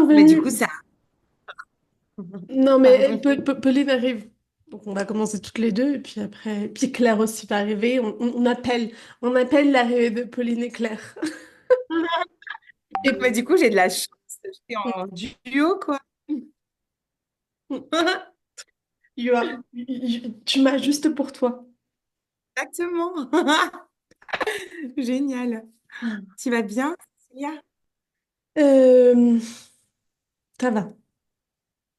Mais du coup, Bienvenue. ça... Non, mais Pardon. Pauline arrive. Donc, on va commencer toutes les deux. Et puis après, puis Claire aussi va arriver. On appelle l'arrivée de Pauline et Claire. Mais Et du coup, j'ai de la chance. Je suis en duo, quoi. tu m'as juste pour toi. Exactement. Génial. Tu vas bien, Cécilia? Euh, ça va. Hmm.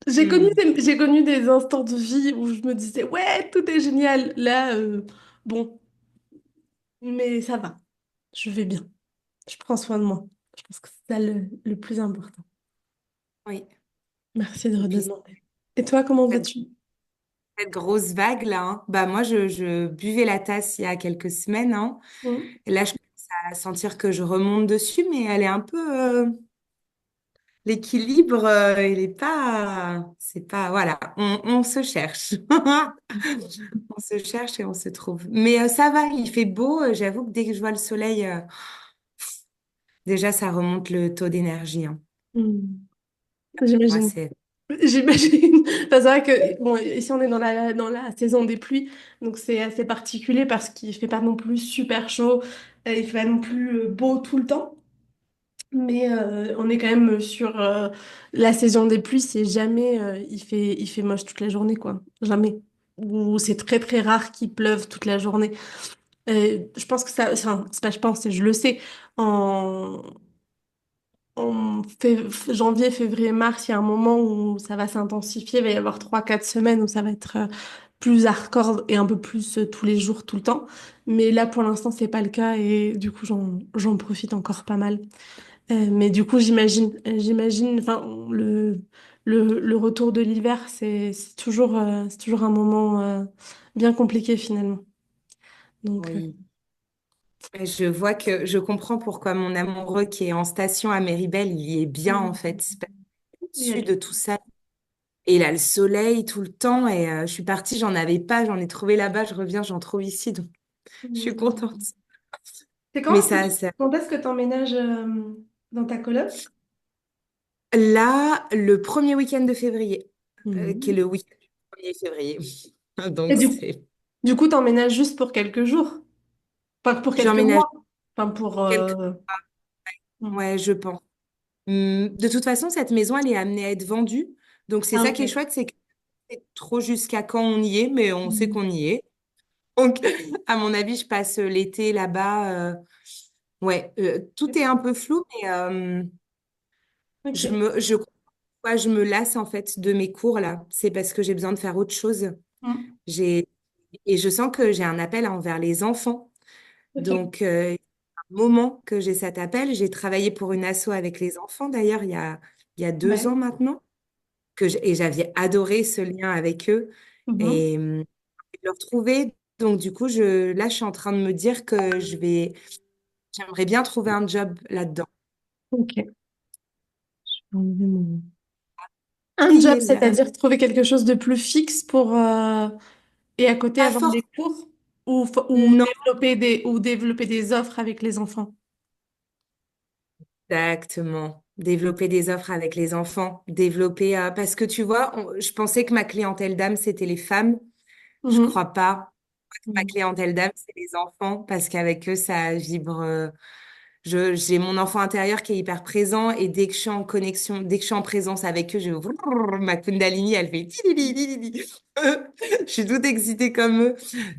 J'ai connu des instants de vie où je me disais, ouais, tout est génial. Là, bon, mais ça va. Je vais bien. Je prends soin de moi. Je pense que c'est ça le plus important. Oui. Merci de Et puis, redemander. Et toi, comment cette, vas-tu? cette grosse vague, là, hein. Bah, moi, je buvais la tasse il y a quelques semaines, hein. Mm. Et là, je commence à sentir que je remonte dessus, mais elle est un peu... l'équilibre, il est pas... C'est pas... Voilà, on se cherche. On se cherche et on se trouve. Mais ça va, il fait beau. J'avoue que dès que je vois le soleil, déjà, ça remonte le taux d'énergie, hein. Mm. Moi, J'imagine. c'est... J'imagine. Enfin, c'est vrai que bon, ici on est dans la saison des pluies, donc c'est assez particulier parce qu'il fait pas non plus super chaud, il fait pas non plus beau tout le temps. Mais on est quand même sur la saison des pluies, c'est jamais il fait moche toute la journée, quoi. Jamais. Ou c'est très très rare qu'il pleuve toute la journée. Je pense que ça, enfin, c'est pas je pense, c'est je le sais. En, janvier, février, mars, il y a un moment où ça va s'intensifier, il va y avoir 3 4 semaines où ça va être plus hardcore et un peu plus tous les jours, tout le temps. Mais là, pour l'instant, c'est pas le cas et du coup, j'en profite encore pas mal. Mais du coup, j'imagine, enfin, le retour de l'hiver, c'est toujours un moment bien compliqué finalement. Donc, Oui. Et je vois que je comprends pourquoi mon amoureux qui est en station à Méribel, il y est bien en fait. C'est pas il y a au-dessus de du- tout ça. Et il a le soleil tout le temps. Et je suis partie, j'en avais pas, j'en ai trouvé là-bas, je reviens, j'en trouve ici. Donc je suis contente. C'est Mais ça, quand est-ce que tu emménages dans ta coloc? là, le premier week-end de février, qui est Mhm. le week-end du 1er février. Et Donc c'est... du coup, t'emménages juste pour quelques jours, pas pour quelques J'emménage mois, enfin pour. quelques... Hmm. Ouais, je pense. De toute façon, cette maison, elle est amenée à être vendue. Donc c'est Ah ça qui est ok. chouette, c'est que c'est trop jusqu'à quand on y est, mais on sait Hmm. qu'on y est. Donc, à mon avis, je passe l'été là-bas. Ouais, tout est un peu flou, mais Ok. je me lasse en fait de mes cours là. C'est parce que j'ai besoin de faire autre chose. Hmm. J'ai, et je sens que j'ai un appel envers les enfants. Ok. Donc, un moment que j'ai cet appel, j'ai travaillé pour une asso avec les enfants d'ailleurs il y a deux Ouais. ans maintenant, et j'avais adoré ce lien avec eux Mhm. et de le retrouver. Donc, du coup, là, je suis en train de me dire que j'aimerais bien trouver un job là-dedans. Ok. Enlever mon- Un job, Priez là. c'est-à-dire trouver quelque chose de plus fixe pour et à côté Pas avoir des forcément. cours Non, ou développer des offres avec les enfants. exactement. Développer des offres avec les enfants, développer parce que tu vois, je pensais que ma clientèle d'âme c'était les femmes. Je Mhm. crois pas. Ma Mhm. clientèle d'âme c'est les enfants parce qu'avec eux ça vibre. J'ai mon enfant intérieur qui est hyper présent et dès que je suis en connexion, dès que je suis en présence avec eux, ma Kundalini elle fait tidili, tidili. Je suis toute excitée comme eux.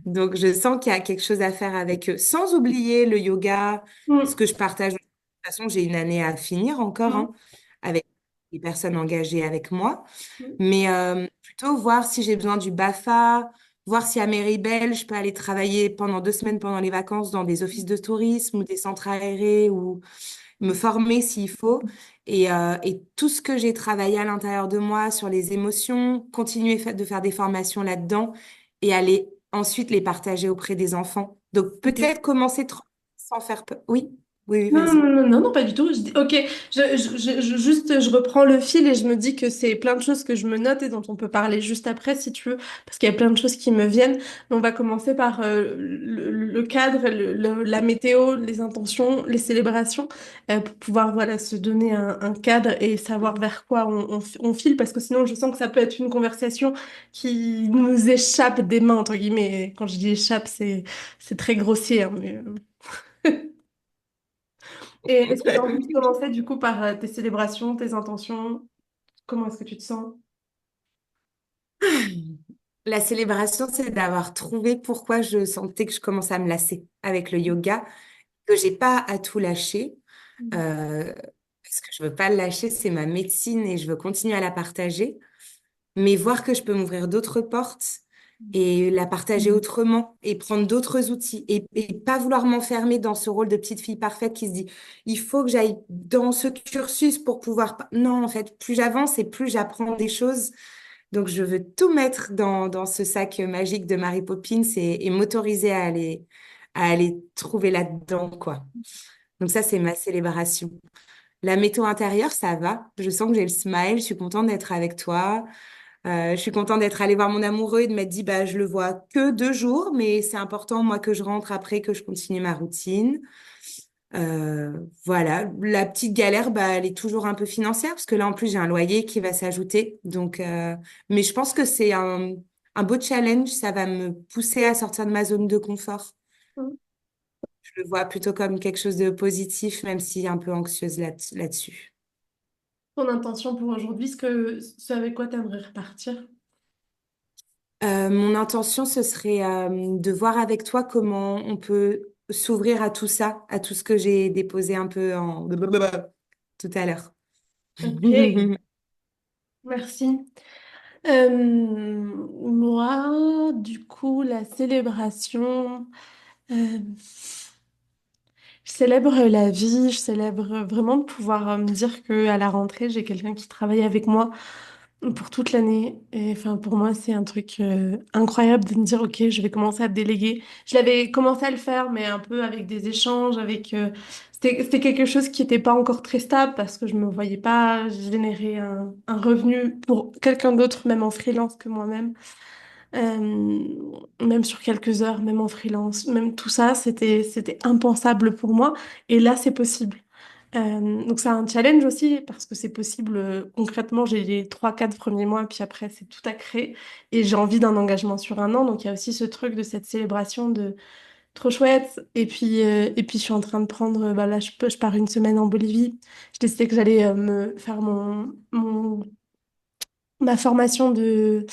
Donc je sens qu'il y a quelque chose à faire avec eux, sans oublier le yoga, ce Mhm. que je partage. De toute façon, j'ai une année à finir encore, hein, avec les personnes engagées avec moi. Mhm. Mais plutôt voir si j'ai besoin du BAFA, voir si à Méribel, je peux aller travailler pendant 2 semaines pendant les vacances dans des offices de tourisme ou des centres aérés ou me former s'il faut. Et tout ce que j'ai travaillé à l'intérieur de moi sur les émotions, continuer de faire des formations là-dedans et aller ensuite les partager auprès des enfants. Donc Ok. peut-être commencer sans faire peur. Oui. Oui, oui, Non, non, vas-y. non, non, non, pas du tout. Ok, juste, je reprends le fil et je me dis que c'est plein de choses que je me note et dont on peut parler juste après, si tu veux, parce qu'il y a plein de choses qui me viennent. Mais on va commencer par le cadre, la météo, les intentions, les célébrations, pour pouvoir, voilà, se donner un cadre et savoir vers quoi on file, parce que sinon, je sens que ça peut être une conversation qui nous échappe des mains, entre guillemets. Quand je dis échappe, c'est très grossier, hein, mais... Et est-ce que tu as envie de commencer du coup par tes célébrations, tes intentions? Comment est-ce que tu te sens? La célébration, c'est d'avoir trouvé pourquoi je sentais que je commençais à me lasser avec le yoga, que j'ai pas à tout lâcher, Mhm. euh, parce que je veux pas le lâcher, c'est ma médecine et je veux continuer à la partager, mais voir que je peux m'ouvrir d'autres portes et la partager autrement et prendre d'autres outils et pas vouloir m'enfermer dans ce rôle de petite fille parfaite qui se dit, il faut que j'aille dans ce cursus pour pouvoir... Non, en fait, plus j'avance et plus j'apprends des choses. Donc, je veux tout mettre dans ce sac magique de Mary Poppins et m'autoriser à aller trouver là-dedans, quoi. Donc, ça, c'est ma célébration. La météo intérieure, ça va. Je sens que j'ai le smile. Je suis contente d'être avec toi. Je suis contente d'être allée voir mon amoureux et de m'être dit, bah, je le vois que 2 jours, mais c'est important, moi, que je rentre après, que je continue ma routine. Voilà, la petite galère, bah, elle est toujours un peu financière parce que là, en plus, j'ai un loyer qui va s'ajouter. Donc, mais je pense que c'est un beau challenge. Ça va me pousser à sortir de ma zone de confort. Je le vois plutôt comme quelque chose de positif, même si un peu anxieuse là-dessus. Ton intention pour aujourd'hui, ce avec quoi tu aimerais repartir? Mon intention, ce serait de voir avec toi comment on peut s'ouvrir à tout ça, à tout ce que j'ai déposé un peu en tout à l'heure. Ok, merci. Moi, du coup, la célébration, euh, je célèbre la vie, je célèbre vraiment de pouvoir me dire que à la rentrée, j'ai quelqu'un qui travaille avec moi pour toute l'année. Et enfin, pour moi, c'est un truc incroyable de me dire, OK, je vais commencer à déléguer. Je l'avais commencé à le faire, mais un peu avec des échanges, avec... c'était quelque chose qui n'était pas encore très stable parce que je me voyais pas générer un revenu pour quelqu'un d'autre, même en freelance que moi-même. Même sur quelques heures, même en freelance, même tout ça, c'était impensable pour moi. Et là, c'est possible. Donc c'est un challenge aussi parce que c'est possible concrètement, j'ai les 3, 4 premiers mois, puis après c'est tout à créer et j'ai envie d'un engagement sur un an. Donc il y a aussi ce truc de cette célébration de trop chouette. Et puis je suis en train de prendre, bah là je pars une semaine en Bolivie. Je décidé que j'allais me faire ma formation de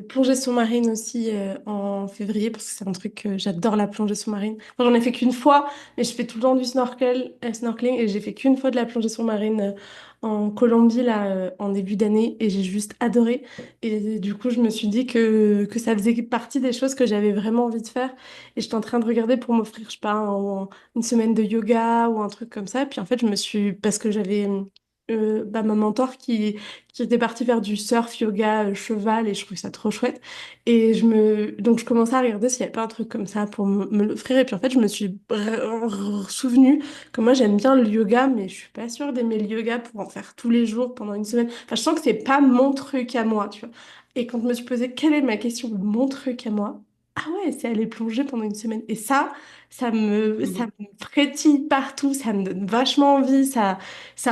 plongée sous-marine aussi en février parce que c'est un truc que j'adore la plongée sous-marine. Moi, j'en ai fait qu'une fois, mais je fais tout le temps du snorkeling et j'ai fait qu'une fois de la plongée sous-marine en Colombie là en début d'année et j'ai juste adoré. Et du coup, je me suis dit que ça faisait partie des choses que j'avais vraiment envie de faire et j'étais en train de regarder pour m'offrir, je sais pas, une semaine de yoga ou un truc comme ça. Puis en fait, je me suis parce que j'avais bah, ma mentor qui était partie faire du surf, yoga, cheval, et je trouvais ça trop chouette. Donc je commençais à regarder s'il n'y avait pas un truc comme ça pour me l'offrir. Et puis en fait, je me suis souvenue que moi j'aime bien le yoga, mais je suis pas sûre d'aimer le yoga pour en faire tous les jours pendant une semaine. Enfin, je sens que c'est pas mon truc à moi, tu vois. Et quand je me suis posé quelle est ma question de mon truc à moi, ah ouais, c'est aller plonger pendant une semaine. Et ça me frétille partout, ça me donne vachement envie, ça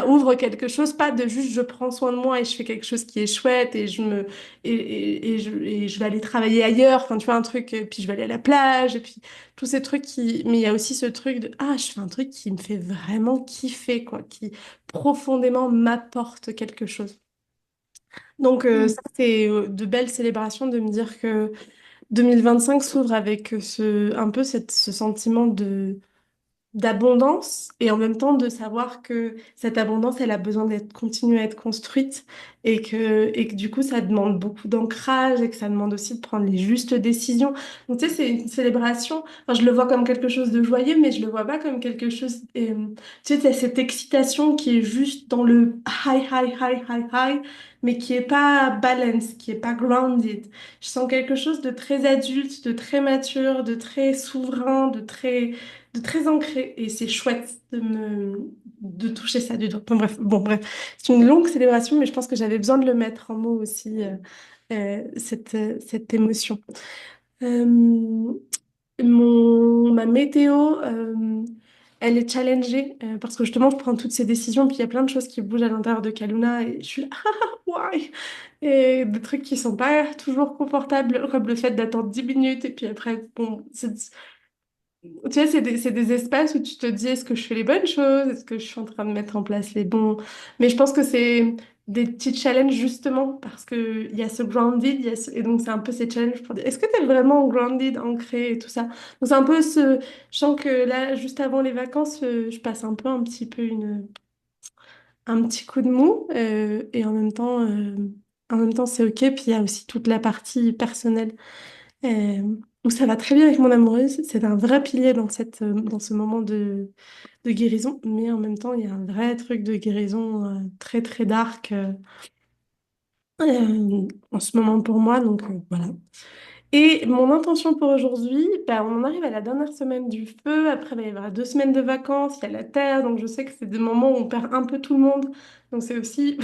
ouvre quelque chose, pas de juste je prends soin de moi et je fais quelque chose qui est chouette et je vais aller travailler ailleurs, enfin tu vois un truc, puis je vais aller à la plage, et puis tous ces trucs mais il y a aussi ce truc de ah je fais un truc qui me fait vraiment kiffer quoi, qui profondément m'apporte quelque chose. Donc ça c'est de belles célébrations de me dire que 2025 s'ouvre avec un peu ce sentiment de d'abondance et en même temps de savoir que cette abondance, elle a besoin d'être continuer à être construite et que du coup, ça demande beaucoup d'ancrage et que ça demande aussi de prendre les justes décisions. Donc, tu sais, c'est une célébration. Enfin, je le vois comme quelque chose de joyeux, mais je le vois pas comme quelque chose. Tu sais, t'as cette excitation qui est juste dans le high, high, high, high, high, mais qui est pas balanced, qui est pas grounded. Je sens quelque chose de très adulte, de très mature, de très souverain, de très ancré et c'est chouette de toucher ça du doigt. Bon, bref, c'est une longue célébration, mais je pense que j'avais besoin de le mettre en mots aussi, cette émotion. Euh, ma météo, elle est challengée parce que justement, je prends toutes ces décisions, puis il y a plein de choses qui bougent à l'intérieur de Kaluna et je suis là, why? Et des trucs qui sont pas toujours confortables, comme le fait d'attendre 10 minutes et puis après, bon, tu sais, c'est des espaces où tu te dis, est-ce que je fais les bonnes choses? Est-ce que je suis en train de mettre en place les bons... Mais je pense que c'est des petits challenges justement parce que il y a ce grounded, et donc c'est un peu ces challenges pour dire, est-ce que tu es vraiment grounded, ancré et tout ça? Donc c'est un peu ce... Je sens que là, juste avant les vacances, je passe un peu un petit peu un petit coup de mou et en même temps c'est OK. Puis il y a aussi toute la partie personnelle où ça va très bien avec mon amoureuse. C'est un vrai pilier dans dans ce moment de guérison, mais en même temps, il y a un vrai truc de guérison très très dark en ce moment pour moi. Donc voilà. Et mon intention pour aujourd'hui, bah, on en arrive à la dernière semaine du feu. Après, bah, il y aura 2 semaines de vacances, il y a la terre, donc je sais que c'est des moments où on perd un peu tout le monde. Donc c'est aussi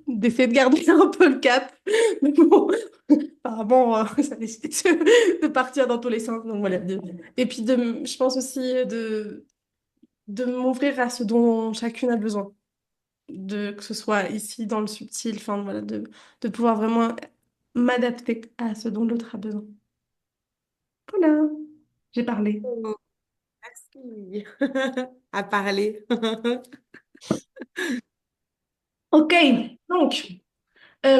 d'essayer de garder un peu le cap. Mais bon, apparemment, ça décide de partir dans tous les sens. Donc voilà. Et puis je pense aussi de m'ouvrir à ce dont chacune a besoin. Que ce soit ici dans le subtil, enfin voilà, de pouvoir vraiment m'adapter à ce dont l'autre a besoin. Voilà, j'ai parlé. Oh, merci. À parler. Ok, donc,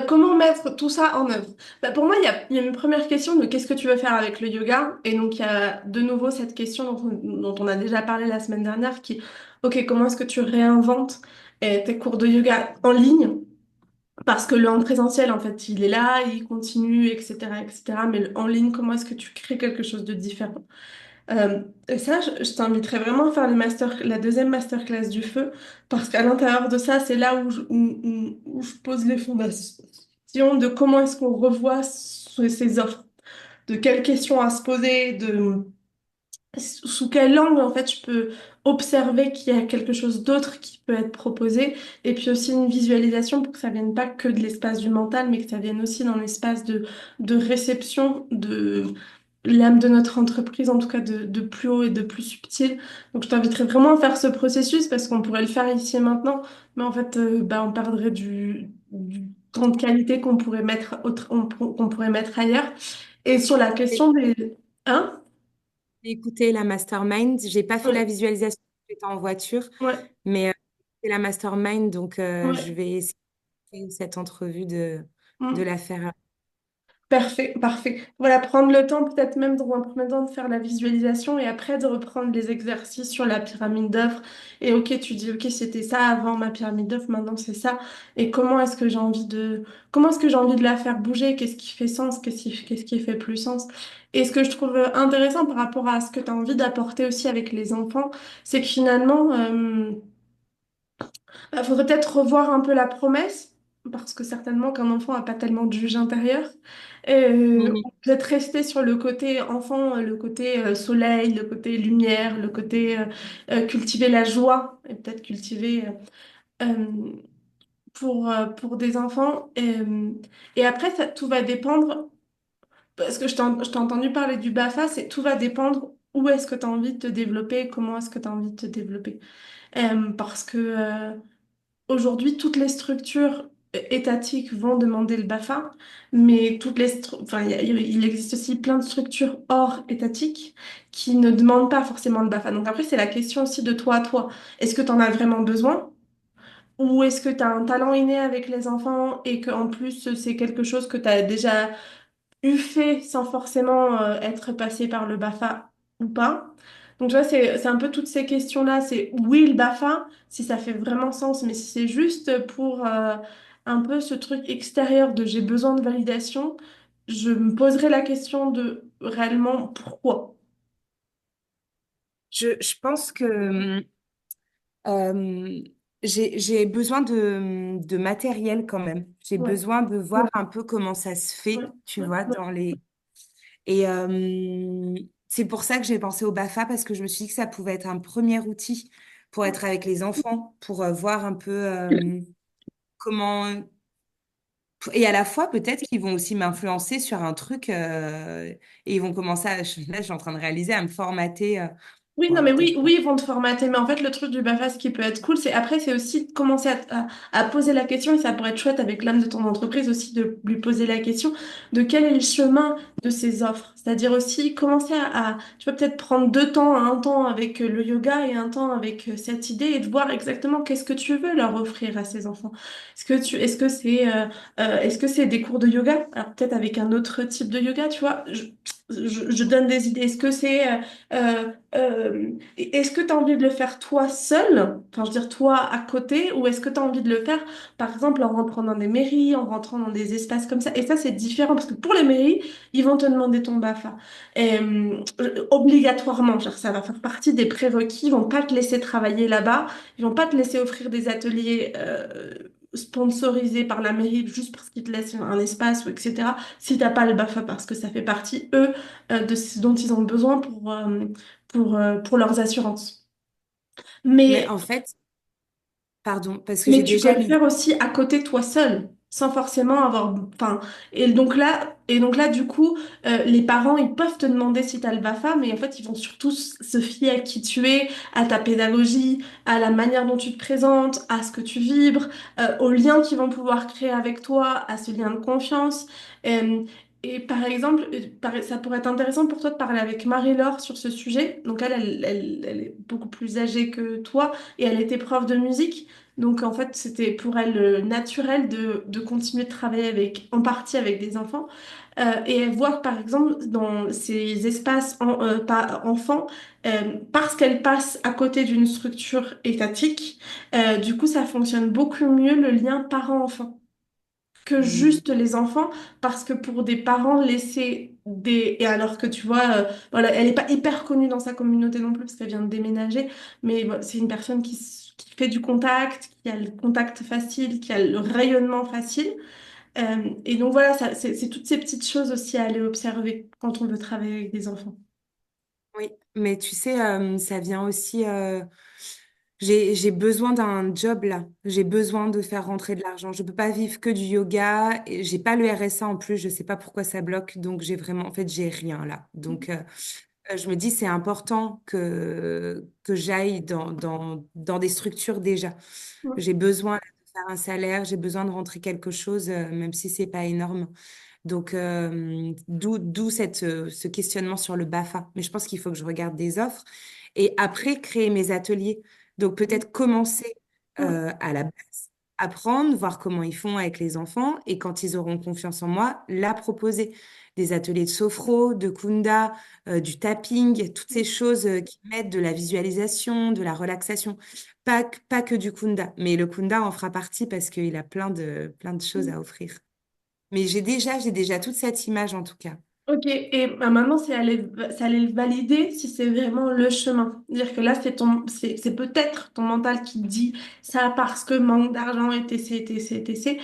comment mettre tout ça en œuvre? Bah, pour moi, il y a une première question de qu'est-ce que tu veux faire avec le yoga? Et donc, il y a de nouveau cette question dont on a déjà parlé la semaine dernière qui, ok, comment est-ce que tu réinventes tes cours de yoga en ligne? Parce que le en présentiel, en fait, il est là, il continue, etc., etc. Mais en ligne, comment est-ce que tu crées quelque chose de différent? Et ça, je t'inviterais vraiment à faire la deuxième masterclass du feu, parce qu'à l'intérieur de ça, c'est là où je pose les fondations de comment est-ce qu'on revoit ces offres, de quelles questions à se poser, de sous quel angle en fait je peux observer qu'il y a quelque chose d'autre qui peut être proposé, et puis aussi une visualisation pour que ça vienne pas que de l'espace du mental, mais que ça vienne aussi dans l'espace de réception de l'âme de notre entreprise, en tout cas de plus haut et de plus subtil. Donc je t'inviterais vraiment à faire ce processus parce qu'on pourrait le faire ici et maintenant, mais en fait bah, on perdrait du temps de qualité qu'on pourrait qu'on pourrait mettre ailleurs. Et sur la J'ai question des... Hein? écouté la mastermind. J'ai pas fait la Ouais, visualisation, j'étais en voiture, ouais, mais c'est la mastermind, donc je ouais. vais essayer cette entrevue de Mm. la faire. Parfait, parfait. Voilà, prendre le temps, peut-être même dans un premier temps, de faire la visualisation et après de reprendre les exercices sur la pyramide d'offres. Et ok, tu dis, ok, c'était ça avant ma pyramide d'offres, maintenant c'est ça. Et comment est-ce que j'ai envie de la faire bouger? Qu'est-ce qui fait sens? Qu'est-ce qui fait plus sens? Et ce que je trouve intéressant par rapport à ce que tu as envie d'apporter aussi avec les enfants, c'est que finalement, il faudrait peut-être revoir un peu la promesse, parce que certainement qu'un enfant n'a pas tellement de juge intérieur. Mhm. Ou peut-être rester sur le côté enfant, le côté soleil, le côté lumière, le côté cultiver la joie, et peut-être cultiver pour des enfants. Et après, tout va dépendre, parce que je t'ai entendu parler du BAFA, c'est tout va dépendre où est-ce que tu as envie de te développer, comment est-ce que tu as envie de te développer. Parce que... aujourd'hui, toutes les structures étatiques vont demander le BAFA, mais enfin, il existe aussi plein de structures hors étatiques qui ne demandent pas forcément le BAFA. Donc après, c'est la question aussi de toi à toi. Est-ce que tu en as vraiment besoin? Ou est-ce que tu as un talent inné avec les enfants et qu'en plus, c'est quelque chose que tu as déjà eu fait sans forcément être passé par le BAFA ou pas. Donc, tu vois, c'est un peu toutes ces questions-là. C'est oui, le BAFA, si ça fait vraiment sens, mais si c'est juste pour un peu ce truc extérieur de j'ai besoin de validation, je me poserai la question de réellement pourquoi. Je pense que Euh, j'ai besoin de matériel quand même. J'ai Ouais, besoin de voir un peu comment ça se ouais, fait, tu ouais, vois, ouais. dans les... Et c'est pour ça que j'ai pensé au BAFA, parce que je me suis dit que ça pouvait être un premier outil pour être avec les enfants, pour voir un peu comment... Et à la fois, peut-être qu'ils vont aussi m'influencer sur un truc et ils vont commencer à... Là, je suis en train de réaliser, à me formater. Oui, non, Ouais, mais oui, peut-être pas. oui, ils vont te formater. Mais en fait, le truc du BAFA, ce qui peut être cool, c'est après, c'est aussi de commencer à poser la question, et ça pourrait être chouette avec l'âme de ton entreprise aussi, de lui poser la question de quel est le chemin de ces offres. C'est-à-dire aussi commencer tu peux peut-être prendre deux temps, un temps avec le yoga et un temps avec cette idée, et de voir exactement qu'est-ce que tu veux leur offrir à ces enfants. Est-ce que c'est des cours de yoga? Alors peut-être avec un autre type de yoga, tu vois. Je donne des idées. Est-ce que c'est est-ce que tu as envie de le faire toi seul, enfin je veux dire toi à côté, ou est-ce que tu as envie de le faire par exemple en rentrant dans des mairies, en rentrant dans des espaces comme ça? Et ça c'est différent parce que pour les mairies, ils vont te demander ton BAFA. Et, obligatoirement, genre, ça va faire partie des prérequis, ils vont pas te laisser travailler là-bas, ils vont pas te laisser offrir des ateliers sponsorisés par la mairie juste parce qu'ils te laissent un espace ou etc. Si t'as pas le BAFA parce que ça fait partie eux de ce dont ils ont besoin pour leurs assurances. Mais Mais, en fait, pardon, parce que mais j'ai tu peux déjà le l'idée. faire aussi à côté toi seul, sans forcément avoir... Enfin, et donc là, du coup, les parents, ils peuvent te demander si tu as le BAFA, mais en fait, ils vont surtout se fier à qui tu es, à ta pédagogie, à la manière dont tu te présentes, à ce que tu vibres, aux liens qu'ils vont pouvoir créer avec toi, à ce lien de confiance. Euh, et par exemple, ça pourrait être intéressant pour toi de parler avec Marie-Laure sur ce sujet. Donc elle est beaucoup plus âgée que toi et elle était prof de musique. Donc en fait, c'était pour elle naturel de continuer de travailler en partie avec des enfants. Et voir par exemple dans ces espaces pas enfants, parce qu'elle passe à côté d'une structure étatique, du coup ça fonctionne beaucoup mieux le lien parent-enfant que Hmm. juste les enfants, parce que pour des parents, laisser des... Et alors que tu vois, voilà, elle n'est pas hyper connue dans sa communauté non plus, parce qu'elle vient de déménager, mais bon, c'est une personne qui fait du contact, qui a le contact facile, qui a le rayonnement facile. Et donc voilà, c'est toutes ces petites choses aussi à aller observer quand on veut travailler avec des enfants. Oui, mais tu sais, ça vient aussi. J'ai besoin d'un job là. J'ai besoin de faire rentrer de l'argent. Je peux pas vivre que du yoga. Et j'ai pas le RSA en plus. Je sais pas pourquoi ça bloque. Donc j'ai vraiment, en fait, j'ai rien là. Donc je me dis c'est important que j'aille dans des structures déjà. Ouais. J'ai besoin de faire un salaire. J'ai besoin de rentrer quelque chose, même si c'est pas énorme. Donc, d'où ce questionnement sur le BAFA. Mais je pense qu'il faut que je regarde des offres et après créer mes ateliers. Donc, peut-être commencer Ouais. à la base, apprendre, voir comment ils font avec les enfants et quand ils auront confiance en moi, là, proposer des ateliers de sophro, de kunda, du tapping, toutes ces choses qui mettent de la visualisation, de la relaxation. Pas que du kunda, mais le kunda en fera partie parce qu'il a plein de choses à offrir. Mais j'ai déjà toute cette image en tout cas. Ok, et maintenant c'est aller le valider si c'est vraiment le chemin. Dire que là c'est peut-être ton mental qui dit ça parce que manque d'argent, etc., etc., etc.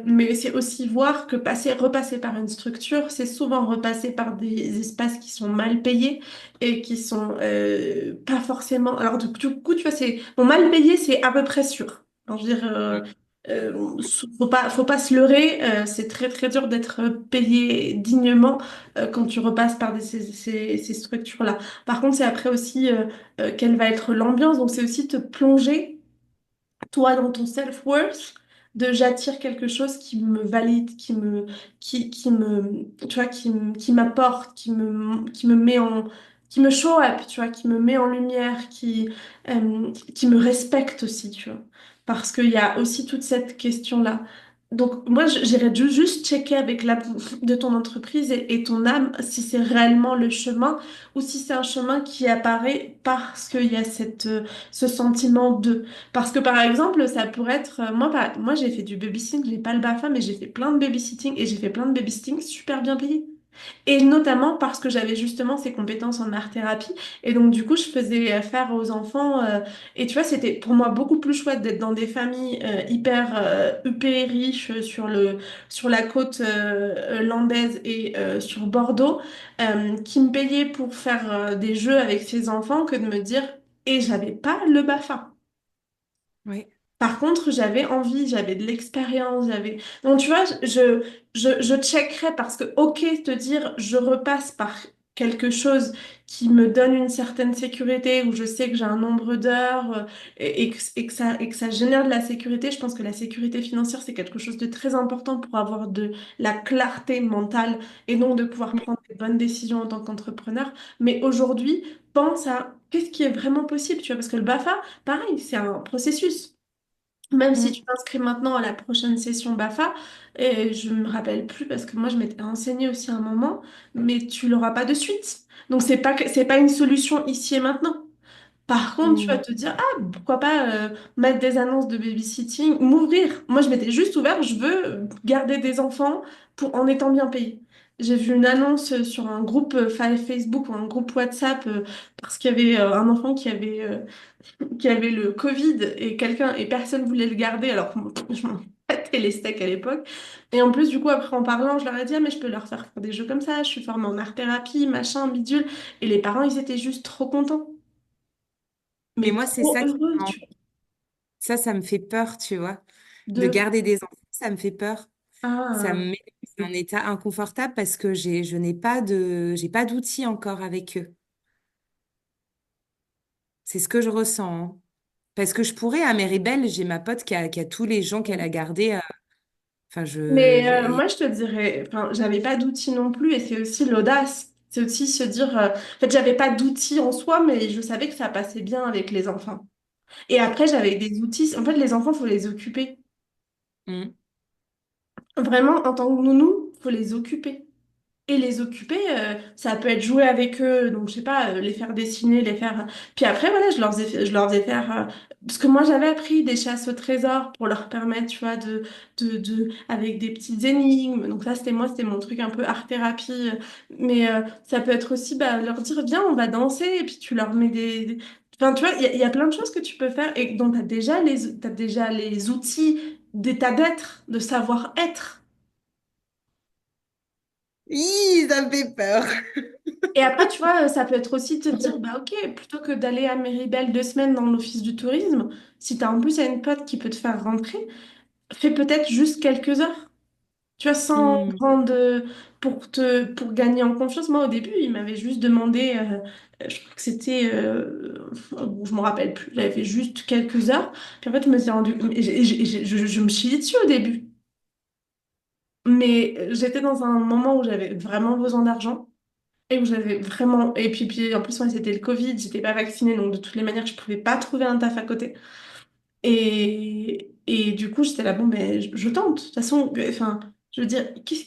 Mais c'est aussi voir que repasser par une structure, c'est souvent repasser par des espaces qui sont mal payés et qui sont pas forcément. Alors du coup, tu vois, mal payé, c'est à peu près sûr. Alors, je veux dire. Faut pas se leurrer, c'est très très dur d'être payé dignement quand tu repasses par ces structures-là. Par contre, c'est après aussi quelle va être l'ambiance, donc c'est aussi te plonger toi dans ton self-worth, de j'attire quelque chose qui me valide, tu vois, qui m'apporte, qui me met qui me show up, tu vois, qui me met en lumière, qui me respecte aussi, tu vois. Parce qu'il y a aussi toute cette question-là. Donc, moi, j'irais juste checker avec l'âme de ton entreprise et ton âme si c'est réellement le chemin ou si c'est un chemin qui apparaît parce qu'il y a ce sentiment de. Parce que par exemple, ça pourrait être. Moi j'ai fait du babysitting, j'ai pas le BAFA, mais j'ai fait plein de babysitting et j'ai fait plein de babysitting super bien payés. Et notamment parce que j'avais justement ces compétences en art-thérapie. Et donc, du coup, je faisais faire aux enfants. Et tu vois, c'était pour moi beaucoup plus chouette d'être dans des familles hyper huppées, riches sur la côte landaise et sur Bordeaux, qui me payaient pour faire des jeux avec ces enfants que de me dire, et j'avais pas le BAFA. Oui. Par contre, j'avais envie, j'avais de l'expérience, j'avais... Donc, tu vois, je checkerais parce que, ok, te dire, je repasse par quelque chose qui me donne une certaine sécurité, où je sais que j'ai un nombre d'heures et que ça génère de la sécurité. Je pense que la sécurité financière, c'est quelque chose de très important pour avoir de la clarté mentale et donc de pouvoir prendre des bonnes décisions en tant qu'entrepreneur. Mais aujourd'hui, pense à qu'est-ce qui est vraiment possible, tu vois, parce que le BAFA, pareil, c'est un processus. Même si tu Mm. t'inscris maintenant à la prochaine session BAFA, et je me rappelle plus parce que moi je m'étais renseignée aussi à un moment, mais tu l'auras pas de suite. Donc c'est pas une solution ici et maintenant. Par contre, tu vas Mm. te dire, ah, pourquoi pas mettre des annonces de babysitting, m'ouvrir. Moi, je m'étais juste ouvert, je veux garder des enfants en étant bien payé. J'ai vu une annonce sur un groupe Facebook ou un groupe WhatsApp parce qu'il y avait un enfant qui avait le Covid et quelqu'un et personne voulait le garder alors que moi, je m'en battais les steaks à l'époque. Et en plus, du coup, après en parlant, je leur ai dit, ah, mais je peux leur faire des jeux comme ça, je suis formée en art-thérapie, machin, bidule. Et les parents, ils étaient juste trop contents. Mais Mais moi, c'est trop ça heureux, tu vois. ça me fait peur, tu vois. De De... garder des enfants, ça me fait peur. Ça Ah. me met dans un état inconfortable parce que je n'ai pas j'ai pas d'outils encore avec eux. C'est ce que je ressens, hein. Parce que je pourrais, à Méribel, j'ai ma pote qui a tous les gens qu'elle a gardés. Enfin, Mais moi, je te dirais, enfin, j'avais pas d'outils non plus et c'est aussi l'audace. C'est aussi se dire, en fait, j'avais pas d'outils en soi, mais je savais que ça passait bien avec les enfants. Et après, j'avais des outils. En fait, les enfants, faut les occuper. Mm. Vraiment, en tant que nounou, faut les occuper. Et les occuper, ça peut être jouer avec eux, donc je sais pas, les faire dessiner, les faire. Puis après, voilà, je leur faisais faire. Parce que moi, j'avais appris des chasses au trésor pour leur permettre, tu vois, avec des petites énigmes. Donc ça, c'était mon truc un peu art-thérapie. Mais ça peut être aussi, bah, leur dire, viens, on va danser, et puis tu leur mets Enfin, tu vois, il y a plein de choses que tu peux faire et dont t'as déjà les outils d'état d'être, de savoir-être. Ça me fait peur. Et après, tu vois, ça peut être aussi te dire, bah ok, plutôt que d'aller à Méribel 2 semaines dans l'office du tourisme, si tu as en plus une pote qui peut te faire rentrer, fais peut-être juste quelques heures. Tu vois, sans Mm. grande... pour gagner en confiance. Moi, au début, il m'avait juste demandé, je crois que c'était... bon, je me rappelle plus, j'avais fait juste quelques heures. Puis en fait, je me suis rendu... je me chiais dessus au début. Mais j'étais dans un moment où j'avais vraiment besoin d'argent. Et où j'avais vraiment. Et puis en plus, moi, c'était le Covid, j'étais pas vaccinée, donc de toutes les manières, je pouvais pas trouver un taf à côté. Et du coup, j'étais là, bon, ben, je tente. De toute façon, enfin, je veux dire, qu'est-ce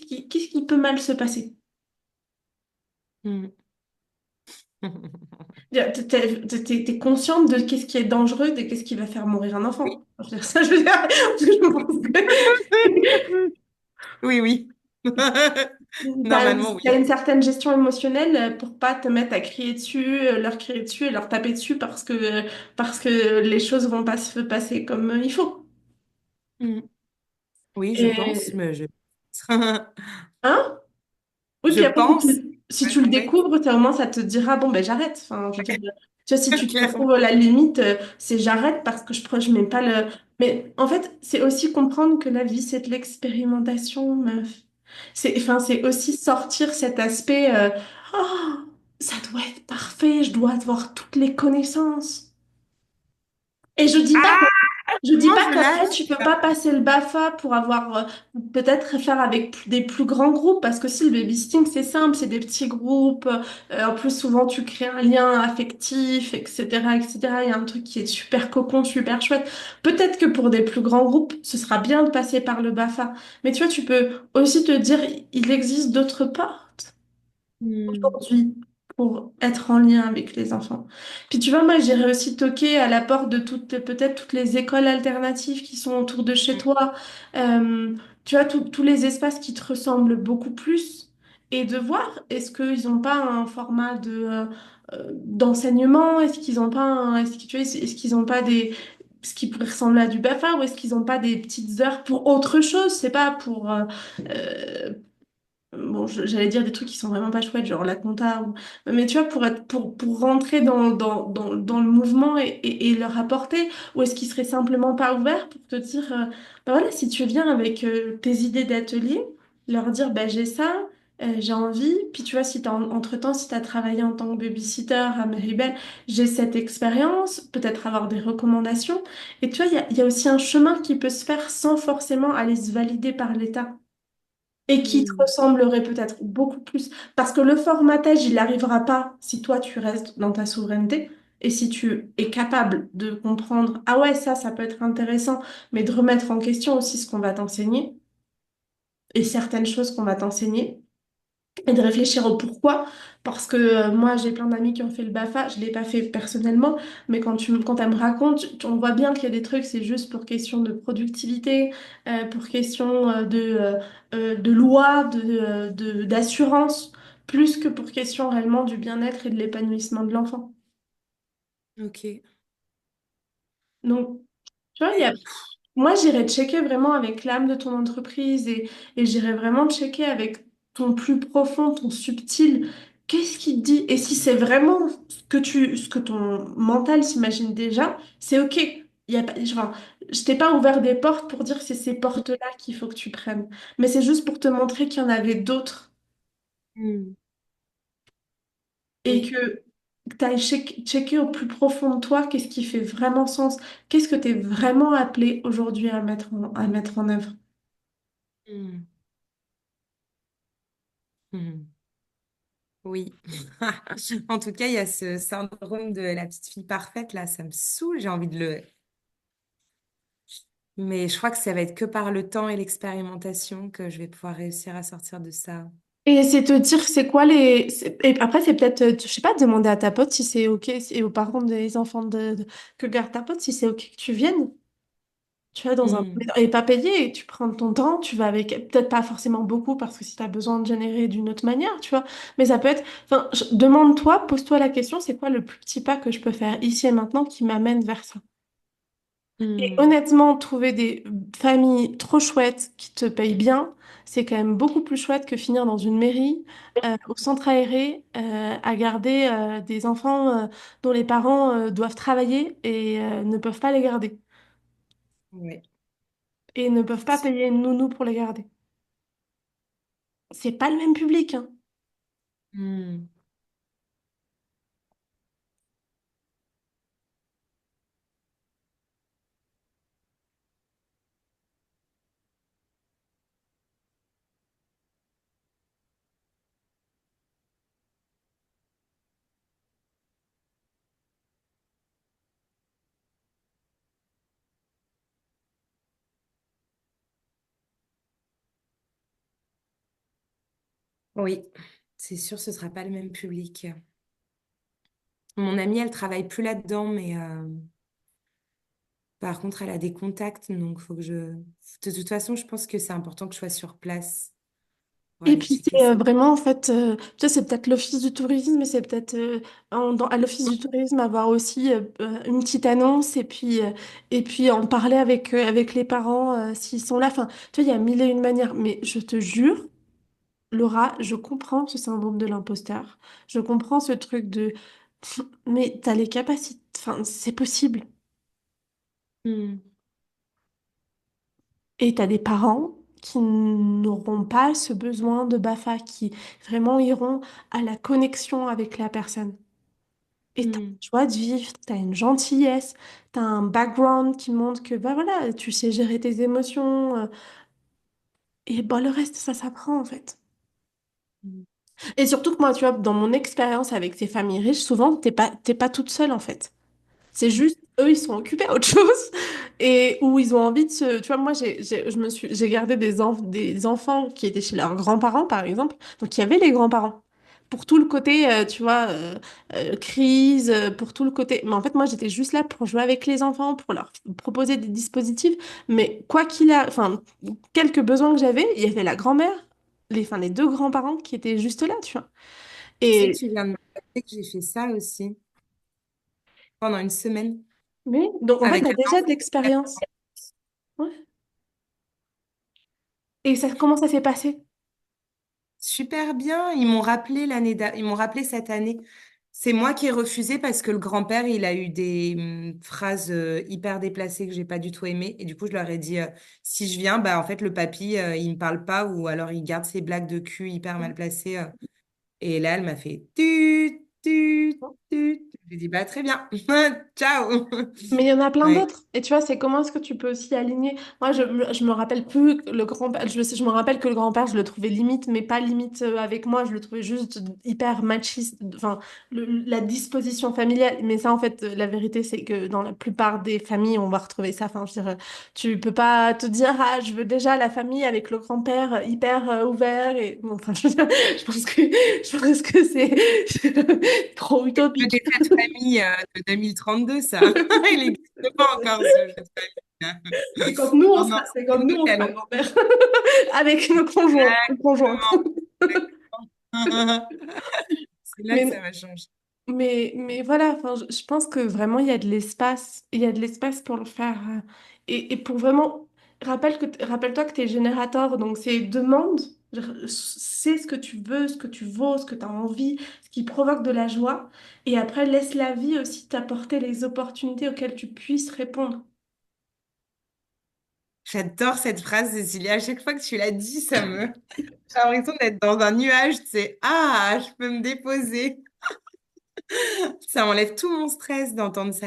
qui peut mal se passer? Mm. T'es consciente de qu'est-ce qui est dangereux, de qu'est-ce qui va faire mourir un Oui. enfant. Je veux dire, ça, je veux dire, parce que je pense que Oui, oui. Normalement, t'as oui. une certaine gestion émotionnelle pour pas te mettre à crier dessus, leur crier dessus et leur taper dessus parce que les choses vont pas se passer comme il faut. Mm. Oui, je pense, Et, mais je... hein? Oui, Je puis après, pense. si Ouais, tu le ouais. découvres, au moins, ça te dira, bon, ben, j'arrête. Enfin, je veux dire, tu vois, si tu te Clairement. retrouves à la limite, c'est j'arrête parce que je mets pas le... Mais en fait, c'est aussi comprendre que la vie, c'est de l'expérimentation, meuf. C'est aussi sortir cet aspect, oh, ça doit être parfait, je dois avoir toutes les connaissances. Et Ah, je dis comment pas je qu'après, lâche? tu peux pas passer le BAFA pour avoir peut-être faire avec des plus grands groupes, parce que si le babysitting, c'est simple, c'est des petits groupes. En plus, souvent, tu crées un lien affectif, etc., etc. Il y a un truc qui est super cocon, super chouette. Peut-être que pour des plus grands groupes, ce sera bien de passer par le BAFA. Mais tu vois, tu peux aussi te dire, il existe d'autres portes Hmm. aujourd'hui pour être en lien avec les enfants. Puis tu vois, moi, j'irais aussi toquer à la porte de peut-être toutes les écoles alternatives qui sont autour de chez toi. Tu vois, tous les espaces qui te ressemblent beaucoup plus et de voir est-ce qu'ils n'ont pas un format d'enseignement, est-ce qu'ils n'ont pas est-ce que, tu vois, est-ce qu'ils n'ont pas ce qui pourrait ressembler à du BAFA ou est-ce qu'ils n'ont pas des petites heures pour autre chose, c'est pas pour euh, bon, j'allais dire des trucs qui sont vraiment pas chouettes, genre la compta, mais tu vois, pour rentrer dans le mouvement et leur apporter, ou est-ce qu'ils seraient simplement pas ouverts pour te dire, bah voilà, si tu viens avec tes idées d'atelier, leur dire, bah j'ai ça, j'ai envie, puis tu vois, si entre-temps, si tu as travaillé en tant que babysitter à Méribel, j'ai cette expérience, peut-être avoir des recommandations, et tu vois, il y a aussi un chemin qui peut se faire sans forcément aller se valider par l'État et qui te Hmm. ressemblerait peut-être beaucoup plus. Parce que le formatage, il n'arrivera pas si toi, tu restes dans ta souveraineté et si tu es capable de comprendre, ah ouais, ça peut être intéressant, mais de remettre en question aussi ce qu'on va t'enseigner et certaines choses qu'on va t'enseigner et de réfléchir au pourquoi. Parce que moi, j'ai plein d'amis qui ont fait le BAFA, je ne l'ai pas fait personnellement, mais quand elle me raconte, on voit bien qu'il y a des trucs, c'est juste pour question de productivité, pour question de loi, d'assurance, plus que pour question réellement du bien-être et de l'épanouissement de l'enfant. Ok. Donc, tu vois, Et- moi, j'irais checker vraiment avec l'âme de ton entreprise et j'irais vraiment checker avec ton plus profond, ton subtil. Qu'est-ce qui te dit? Et si c'est vraiment ce que ton mental s'imagine déjà, c'est OK. Il y a pas, enfin, je t'ai pas ouvert des portes pour dire que c'est ces portes-là qu'il faut que tu prennes. Mais c'est juste pour te montrer qu'il y en avait d'autres Hmm. et Oui. que tu ailles checker au plus profond de toi qu'est-ce qui fait vraiment sens. Qu'est-ce que tu es vraiment appelé aujourd'hui à mettre en œuvre. Hmm. Hmm. Oui. En tout cas, il y a ce syndrome de la petite fille parfaite, là, ça me saoule, j'ai envie de le... Mais je crois que ça va être que par le temps et l'expérimentation que je vais pouvoir réussir à sortir de ça. Et c'est te dire c'est quoi Et après, c'est peut-être, je sais pas, demander à ta pote si c'est OK, et aux parents des enfants que garde ta pote, si c'est OK que tu viennes. Tu vas dans un... Hmm. Et pas payé, et tu prends ton temps, tu vas avec... Peut-être pas forcément beaucoup, parce que si tu as besoin de générer d'une autre manière, tu vois. Mais ça peut être... Enfin, demande-toi, pose-toi la question, c'est quoi le plus petit pas que je peux faire ici et maintenant qui m'amène vers ça? Et Hmm. honnêtement, trouver des familles trop chouettes qui te payent bien, c'est quand même beaucoup plus chouette que finir dans une mairie, au centre aéré, à garder des enfants dont les parents doivent travailler et ne peuvent pas les garder. Ouais. Et ne peuvent pas payer une nounou pour les garder. C'est pas le même public, hein. Hmm. Oui, c'est sûr, ce sera pas le même public. Mon amie, elle travaille plus là-dedans, mais par contre, elle a des contacts, donc faut que je... De toute façon, je pense que c'est important que je sois sur place pour Et aller puis checker c'est ça. vraiment en fait, tu sais, c'est peut-être l'office du tourisme, mais c'est peut-être à l'office du tourisme avoir aussi une petite annonce et puis en parler avec les parents s'ils sont là. Enfin, tu vois, il y a mille et une manières. Mais je te jure, Laura, je comprends ce syndrome de l'imposteur. Je comprends ce truc de, mais t'as les capacités. Enfin, c'est possible. Hmm. Et t'as des parents qui n'auront pas ce besoin de BAFA, qui vraiment iront à la connexion avec la personne. Et t'as Hmm. une joie de vivre, t'as une gentillesse, t'as un background qui montre que bah voilà, tu sais gérer tes émotions. Et bah le reste, ça s'apprend en fait. Hmm. Et surtout que moi, tu vois, dans mon expérience avec ces familles riches, souvent, t'es pas toute seule en fait. C'est juste, eux, ils sont occupés à autre chose et où ils ont envie de se... Tu vois, moi, j'ai gardé des enfants qui étaient chez leurs grands-parents, par exemple. Donc, il y avait les grands-parents. Pour tout le côté, tu vois, crise, pour tout le côté... Mais en fait, moi, j'étais juste là pour jouer avec les enfants, pour leur proposer des dispositifs. Mais quoi qu'il a... Enfin, quelques besoins que j'avais, il y avait la grand-mère, enfin, les deux grands-parents qui étaient juste là, tu vois. Tu sais que Et, tu viens de me rappeler que j'ai fait ça aussi pendant une semaine mais, donc, en fait, avec tu as un déjà de enfant. l'expérience. Ouais. Et ça, comment ça s'est passé? Super bien. Ils m'ont rappelé cette année. C'est moi qui ai refusé parce que le grand-père, il a eu des phrases hyper déplacées que j'ai pas du tout aimées. Et du coup, je leur ai dit, si je viens, bah en fait, le papy, il me parle pas ou alors il garde ses blagues de cul hyper mal placées. Et là, elle m'a fait tut, tut, tut. J'ai dit, bah très bien. Ciao. Mais il y en a plein Ouais. d'autres. Et tu vois, c'est comment est-ce que tu peux aussi aligner. Moi, je me rappelle plus que le grand-père. Je me rappelle que le grand-père, je le trouvais limite, mais pas limite avec moi. Je le trouvais juste hyper machiste. Enfin, la disposition familiale. Mais ça, en fait, la vérité, c'est que dans la plupart des familles, on va retrouver ça. Enfin, je veux dire, tu peux pas te dire, ah, je veux déjà la famille avec le grand-père hyper ouvert. Et bon, enfin, je veux dire, je pense que c'est trop Le utopique. jeu de famille de 2032, ça. Il n'existe pas encore, ce jeu de famille. Oh non, C'est quand c'est nous, nous on qui sera allons. grand-mère. Avec nos conjoints, nos conjointes. Exactement. C'est là que ça Mais, va changer. mais voilà, enfin, je pense que vraiment, il y a de l'espace. Il y a de l'espace pour le faire. Et pour vraiment... Rappelle-toi que tu es générateur, donc c'est demande. C'est ce que tu veux, ce que tu vaux, ce que tu as envie, ce qui provoque de la joie. Et après, laisse la vie aussi t'apporter les opportunités auxquelles tu puisses répondre. J'adore cette phrase, Cécilia. À chaque fois que tu l'as dit, j'ai l'impression d'être dans un nuage. Tu sais, ah, je peux me déposer. Ça enlève tout mon stress d'entendre ça.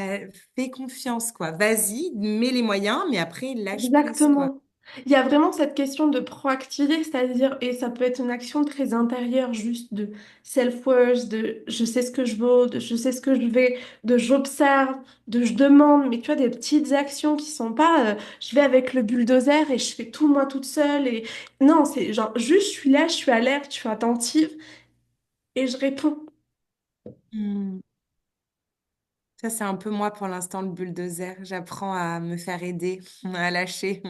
Fais confiance, quoi. Vas-y, mets les moyens, mais après, lâche prise, quoi. Exactement. Il y a vraiment cette question de proactivité, c'est-à-dire, et ça peut être une action très intérieure, juste de self-worth, de je sais ce que je vaux, de je sais ce que je vais, de j'observe, de je demande, mais tu vois, des petites actions qui sont pas je vais avec le bulldozer et je fais tout moi toute seule. Et non, c'est genre juste je suis là, je suis alerte, je suis attentive et je réponds. Hmm. Ça, c'est un peu moi pour l'instant, le bulldozer. J'apprends à me faire aider, à lâcher.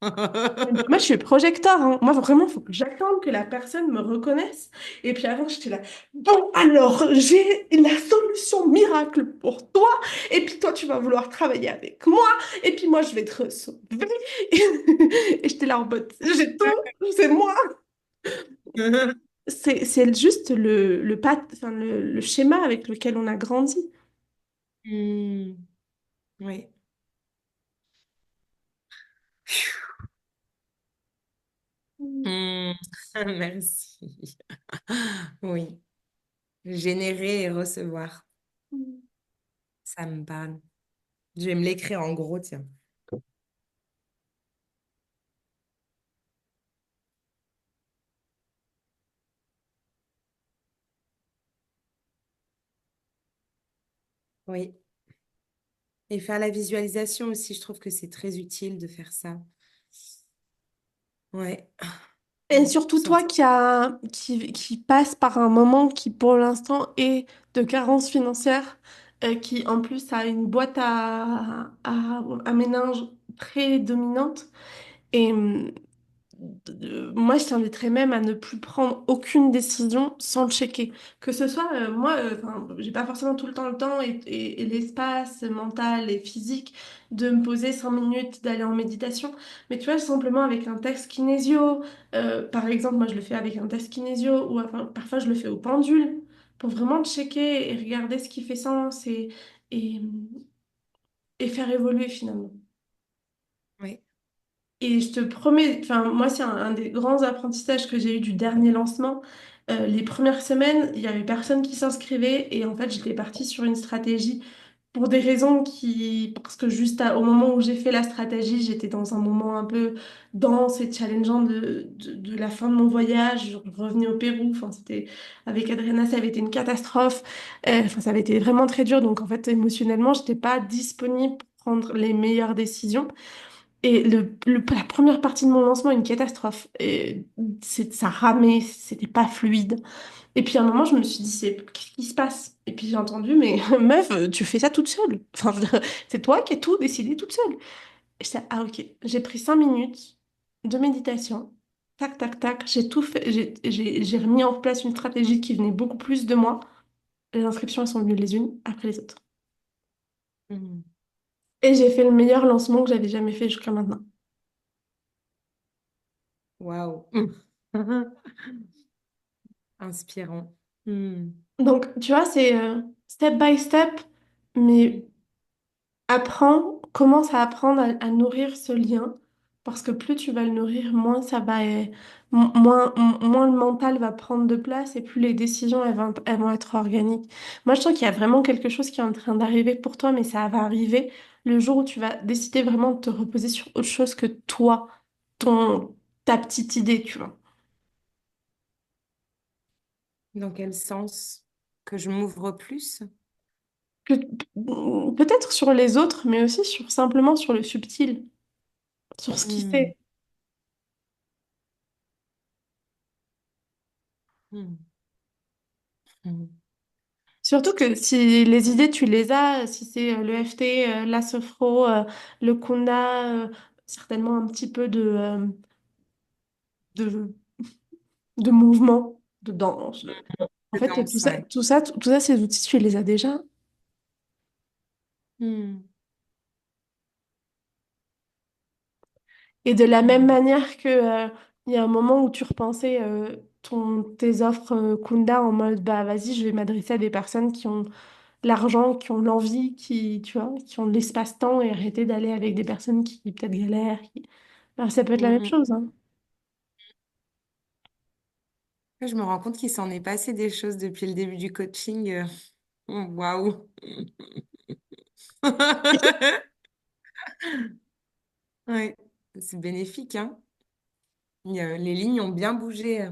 Moi, je suis projecteur, hein. Moi, vraiment, il faut que j'attende que la personne me reconnaisse. Et puis avant, j'étais là, bon, alors, j'ai la solution miracle pour toi. Et puis toi, tu vas vouloir travailler avec moi. Et puis moi, je vais te sauver. Et j'étais là en mode, j'ai tout, c'est moi. C'est juste enfin, le schéma avec lequel on a grandi. Hmm. Oui. Hmm. Merci. Oui. Générer et recevoir. Ça me parle. Je vais me l'écrire en gros, tiens. Oui. Et faire la visualisation aussi, je trouve que c'est très utile de faire ça. Ouais. Et surtout toi Sortir. qui passe par un moment qui pour l'instant est de carence financière, qui en plus a une boîte à ménage très dominante. Et moi, je t'inviterais même à ne plus prendre aucune décision sans le checker. Que ce soit, moi, enfin, j'ai pas forcément tout le temps et l'espace mental et physique de me poser 5 minutes, d'aller en méditation. Mais tu vois, simplement avec un texte kinésio, par exemple, moi, je le fais avec un texte kinésio ou enfin, parfois, je le fais au pendule pour vraiment checker et regarder ce qui fait sens et, et faire évoluer finalement. Oui. Et je te promets, enfin, moi, c'est un des grands apprentissages que j'ai eu du dernier lancement. Les premières semaines, il y avait personne qui s'inscrivait et en fait, j'étais partie sur une stratégie pour des raisons qui, parce que au moment où j'ai fait la stratégie, j'étais dans un moment un peu dense et challengeant de la fin de mon voyage. Je revenais au Pérou, enfin, avec Adriana, ça avait été une catastrophe. Enfin, ça avait été vraiment très dur. Donc, en fait, émotionnellement, j'étais pas disponible pour prendre les meilleures décisions. Et la première partie de mon lancement, une catastrophe. Et ça ramait, c'était pas fluide. Et puis à un moment, je me suis dit, qu'est-ce qui se passe? Et puis j'ai entendu, mais meuf, tu fais ça toute seule. Enfin, je veux dire, c'est toi qui as tout décidé toute seule. Et j'étais, ah ok. J'ai pris 5 minutes de méditation. tac, tac, tac, j'ai tout fait, j'ai remis en place une stratégie qui venait beaucoup plus de moi. Les inscriptions, elles sont venues les unes après les autres. Hmm. Et j'ai fait le meilleur lancement que j'avais jamais fait jusqu'à maintenant. Waouh. Inspirant. Hmm. Donc, tu vois, c'est step by step, mais commence à apprendre à nourrir ce lien, parce que plus tu vas le nourrir, moins ça va, moins le mental va prendre de place et plus les décisions elles vont être organiques. Moi, je sens qu'il y a vraiment quelque chose qui est en train d'arriver pour toi, mais ça va arriver le jour où tu vas décider vraiment de te reposer sur autre chose que toi, ta petite idée, tu vois. Dans quel sens? Que je m'ouvre plus? Que- Peut-être sur les autres, mais aussi simplement sur le subtil, sur ce qui Hmm. fait. Hmm. Hmm. Surtout que si les idées, tu les as, si c'est le FT, la sophro, le Kunda, certainement un petit peu de, de mouvement, de danse. En De fait, danse, ouais. tout ça, ces outils, tu les as déjà. Hmm. Et de la même Hmm. manière que, il y a un moment où tu repensais tes offres Kunda en mode, bah vas-y, je vais m'adresser à des personnes qui ont l'argent, qui ont l'envie, tu vois, qui ont l'espace-temps et arrêter d'aller avec des personnes qui peut-être galèrent. Alors, ça peut être la Hmm. même Hmm. chose, hein. Je me rends compte qu'il s'en est passé des choses depuis le début du coaching. Oh, waouh. Ouais, c'est bénéfique, hein. Les lignes ont bien bougé.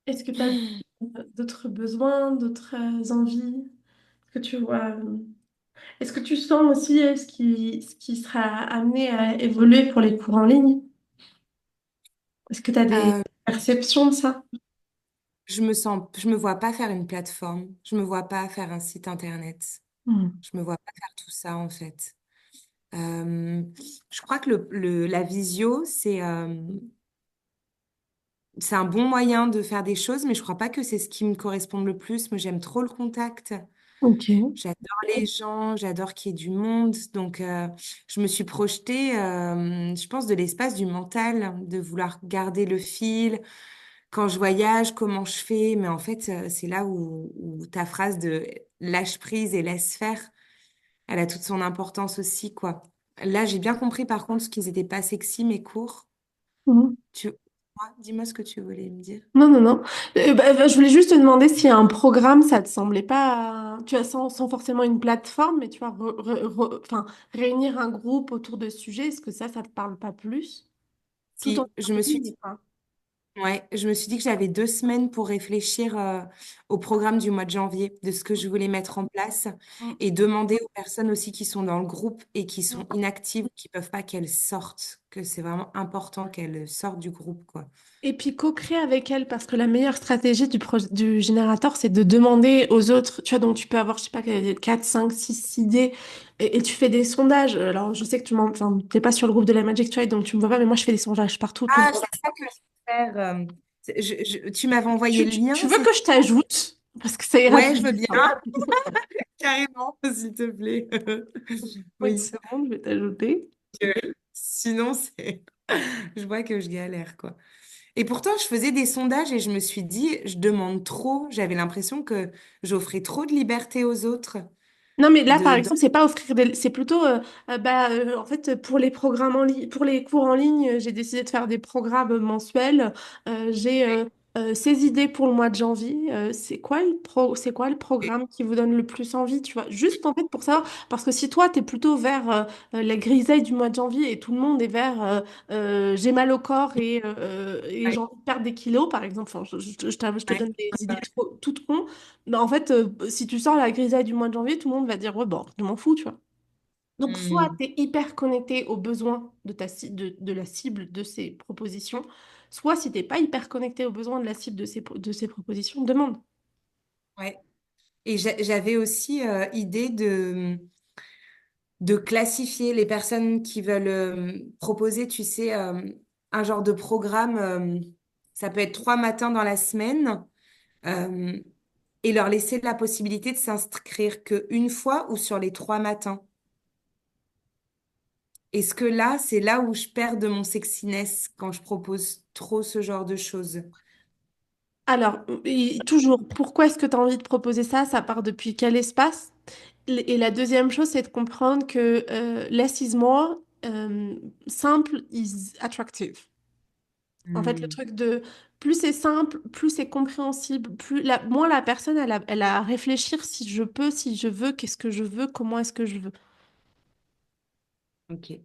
Est-ce que tu as d'autres besoins, d'autres envies que tu vois? Est-ce que tu sens aussi ce qui sera amené à évoluer pour les cours en ligne? Est-ce que tu as des Euh, perceptions de ça? je me vois pas faire une plateforme. Je me vois pas faire un site internet. Hmm. Je me vois pas faire tout ça, en fait. Euh, je crois que la visio, c'est un bon moyen de faire des choses, mais je crois pas que c'est ce qui me correspond le plus. Moi, j'aime trop le contact. Ok. J'adore les gens, j'adore qu'il y ait du monde. Donc, je me suis projetée, je pense, de l'espace du mental, de vouloir garder le fil. Quand je voyage, comment je fais? Mais en fait, c'est là où ta phrase de lâche prise et laisse faire, elle a toute son importance aussi, quoi. Là, j'ai bien compris, par contre, qu'ils n'étaient pas sexy, mes cours. Mhm. Tu... Ouais, dis-moi ce que tu voulais me dire. Non, non, non. Je voulais juste te demander si un programme, ça te semblait pas, tu vois, sans forcément une plateforme, mais tu vois, enfin, réunir un groupe autour de sujets, est-ce que ça te parle pas plus? Tout en Si, je me suis ligne, quoi. Ouais, je me suis dit que j'avais 2 semaines pour réfléchir au programme du mois de janvier, de ce que je voulais mettre en place Mm. et demander aux personnes aussi qui sont dans le groupe et qui sont Mm. inactives, qui peuvent pas qu'elles sortent, que c'est vraiment important qu'elles sortent du groupe, quoi. Et puis co-créer avec elle, parce que la meilleure stratégie du générateur, c'est de demander aux autres, tu vois, donc tu peux avoir, je sais pas, 4 5 6 idées, et tu fais des sondages. Alors, je sais que enfin, t'es pas sur le groupe de la Magic Trade, donc tu me vois pas, mais moi, je fais des sondages partout, tout le Ah, temps. c'est ça que je vais faire. Tu m'avais envoyé le lien, Tu veux c'est que je ça? t'ajoute? Parce que ça ira Ouais, plus je veux vite, bien, hein. carrément, s'il te plaît. Une Oui, seconde, je vais t'ajouter. sinon je vois que je galère, quoi. Et pourtant, je faisais des sondages et je me suis dit, je demande trop. J'avais l'impression que j'offrais trop de liberté aux autres. Non, mais là, par De... exemple, c'est pas offrir c'est plutôt, en fait, pour les programmes en ligne, pour les cours en ligne, j'ai décidé de faire des programmes mensuels. J'ai ces idées pour le mois de janvier. C'est quoi le programme qui vous donne le plus envie, tu vois? Juste, en fait, pour savoir, parce que si toi, t'es plutôt vers la grisaille du mois de janvier et tout le monde est vers j'ai mal au corps et Ouais, j'ai envie de perdre des kilos, par exemple, enfin, je te ouais. donne des idées toutes cons. Bah, en fait, si tu sors la grisaille du mois de janvier, tout le monde va dire, ouais, bon, je m'en fous, tu vois. Donc, soit Hmm. tu es hyper connecté aux besoins de la cible de ces propositions, soit si t'es pas hyper connecté aux besoins de la cible de ces propositions, demande. Ouais. Et j'avais aussi idée de classifier les personnes qui veulent proposer, tu sais, un genre de programme. Ça peut être 3 matins dans la semaine euh, et leur laisser la possibilité de s'inscrire qu'une fois ou sur les 3 matins. Est-ce que là, c'est là où je perds de mon sexiness quand je propose trop ce genre de choses? Alors, toujours, pourquoi est-ce que tu as envie de proposer ça? Ça part depuis quel espace? Et la deuxième chose, c'est de comprendre que less is more, simple is attractive. En fait, le Hmm, truc de plus c'est simple, plus c'est compréhensible, moins la personne, elle a à réfléchir si je peux, si je veux, qu'est-ce que je veux, comment est-ce que je veux. ok.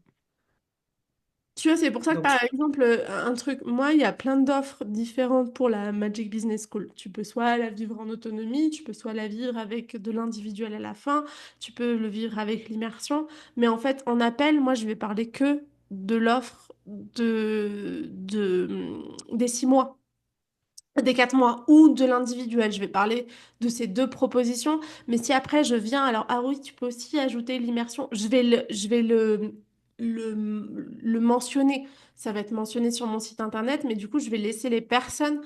Tu vois, c'est pour ça que Donc, par exemple, un truc, moi, il y a plein d'offres différentes pour la Magic Business School. Tu peux soit la vivre en autonomie, tu peux soit la vivre avec de l'individuel à la fin, tu peux le vivre avec l'immersion. Mais en fait, en appel, moi, je vais parler que de l'offre des 6 mois. Des 4 mois ou de l'individuel. Je vais parler de ces deux propositions. Mais si après je viens, alors, ah oui, tu peux aussi ajouter l'immersion. Je vais le mentionner. Ça va être mentionné sur mon site internet, mais du coup, je vais laisser les personnes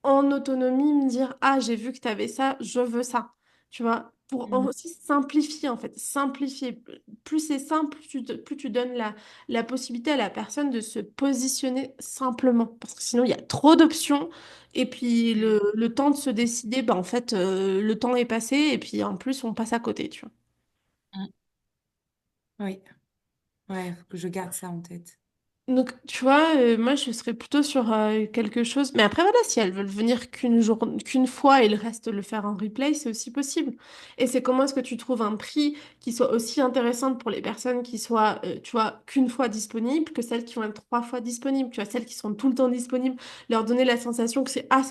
en autonomie me dire, ah, j'ai vu que tu avais ça, je veux ça. Tu vois, pour hmm, aussi simplifier, en fait, simplifier. Plus c'est simple, plus tu donnes la possibilité à la personne de se positionner simplement. Parce que sinon, il y a trop d'options. Et puis, le temps de se décider, bah, en fait, le temps est passé. Et puis, en plus, on passe à côté, tu vois. hmm, oui, ouais, faut que je garde ça en tête. Donc, tu vois, moi, je serais plutôt sur quelque chose. Mais après, voilà, si elles veulent venir qu'une fois et le reste le faire en replay, c'est aussi possible. Et c'est comment est-ce que tu trouves un prix qui soit aussi intéressant pour les personnes qui soient, tu vois, qu'une fois disponibles que celles qui vont être 3 fois disponibles. Tu vois, celles qui sont tout le temps disponibles, leur donner la sensation que c'est pas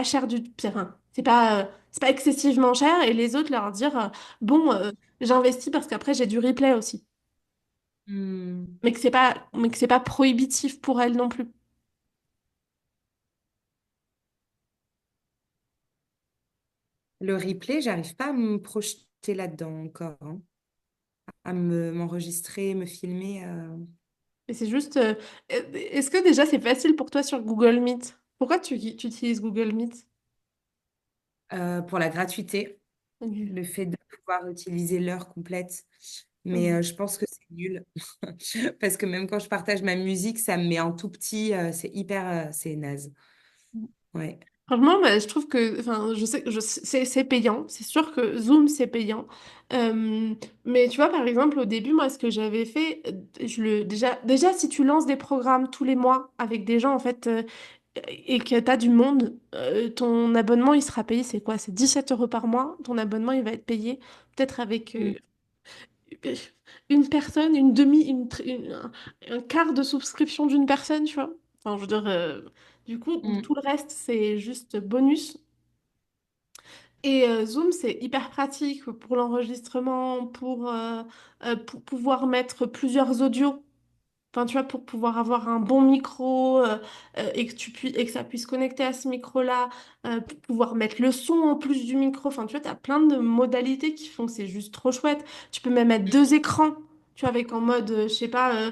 cher enfin, c'est pas excessivement cher. Et les autres, leur dire, bon, j'investis parce qu'après, j'ai du replay aussi. Hmm. Mais que c'est pas prohibitif pour elles non plus. Le replay, j'arrive pas à me projeter là-dedans encore, hein. À m'enregistrer, me filmer. Et c'est juste. Est-ce que déjà c'est facile pour toi sur Google Meet? Pourquoi tu utilises Google Meet? Pour la gratuité, Ok. le fait de pouvoir utiliser l'heure complète. Mais Mhm. je pense que c'est nul. Parce que même quand je partage ma musique, ça me met en tout petit. C'est hyper, c'est naze. Ouais. Franchement, bah, je trouve que, enfin, je sais, c'est payant. C'est sûr que Zoom c'est payant. Mais tu vois, par exemple, au début, moi, ce que j'avais fait, déjà, si tu lances des programmes tous les mois avec des gens, en fait, et que tu as du monde, ton abonnement, il sera payé, c'est quoi? C'est 17 € par mois. Ton abonnement, il va être payé peut-être avec Mm, une personne, une demi, un quart de souscription d'une personne, tu vois. Enfin, je veux dire, du coup, mm, tout le reste, c'est juste bonus. Et Zoom, c'est hyper pratique pour l'enregistrement, pour pouvoir mettre plusieurs audios. Enfin, tu vois, pour pouvoir avoir un bon micro et et que ça puisse connecter à ce micro-là, pour pouvoir mettre le son en plus du micro. Enfin, tu vois, tu as plein de modalités qui font que c'est juste trop chouette. Tu peux même mettre deux écrans, tu vois, avec en mode, je sais pas,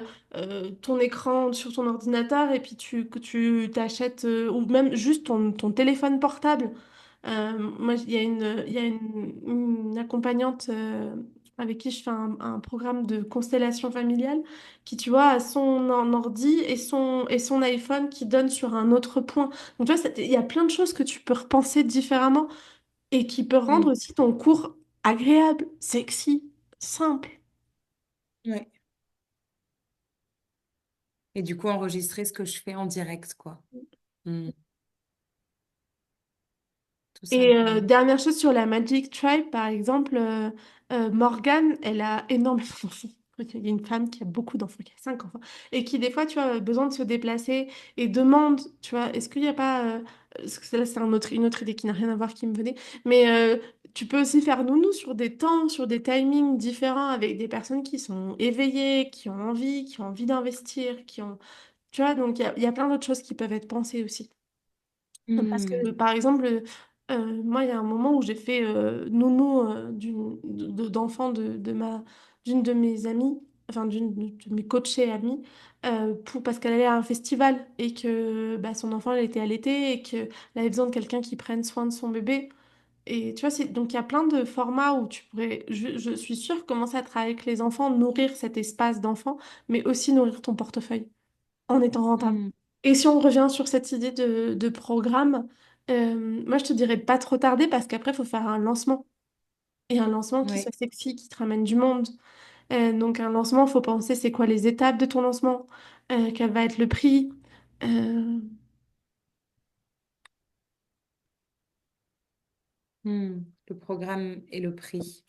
ton écran sur ton ordinateur et puis que tu t'achètes, ou même juste ton téléphone portable. Moi, il y a une accompagnante avec qui je fais un programme de constellation familiale qui, tu vois, a son ordi et son iPhone qui donne sur un autre point. Donc, tu vois, il y a plein de choses que tu peux repenser différemment et qui peut rendre mm. aussi ton cours agréable, sexy, simple. Ouais. Et du coup, enregistrer ce que je fais en direct, quoi. Mm, tout Et simplement. dernière chose sur la Magic Tribe, par exemple, Morgane, elle a énormément d'enfants. Il y a une femme qui a beaucoup d'enfants, qui a 5 enfants, et qui des fois, tu vois, a besoin de se déplacer et demande, tu vois, est-ce qu'il n'y a pas... parce que là, c'est une autre idée qui n'a rien à voir qui me venait, mais tu peux aussi faire nounou sur des temps, sur des timings différents avec des personnes qui sont éveillées, qui ont envie d'investir, Tu vois, donc il y a plein d'autres choses qui peuvent être pensées aussi. Parce que, Mm, par exemple, moi, il y a un moment où j'ai fait nounou d'enfant d'une de mes amies, enfin d'une de mes coachées amies, parce qu'elle allait à un festival et que bah, son enfant elle était allaitée et qu'elle avait besoin de quelqu'un qui prenne soin de son bébé. Et tu vois, donc il y a plein de formats où tu pourrais, je suis sûre, commencer à travailler avec les enfants, nourrir cet espace d'enfant, mais aussi nourrir ton portefeuille en étant rentable. Hmm. Et si on revient sur cette idée de programme, moi je te dirais de pas trop tarder parce qu'après il faut faire un lancement. Et un lancement qui Ouais. soit sexy, qui te ramène du monde. Donc un lancement, il faut penser c'est quoi les étapes de ton lancement, quel va être le prix. euh, Hmm. Le programme et le prix.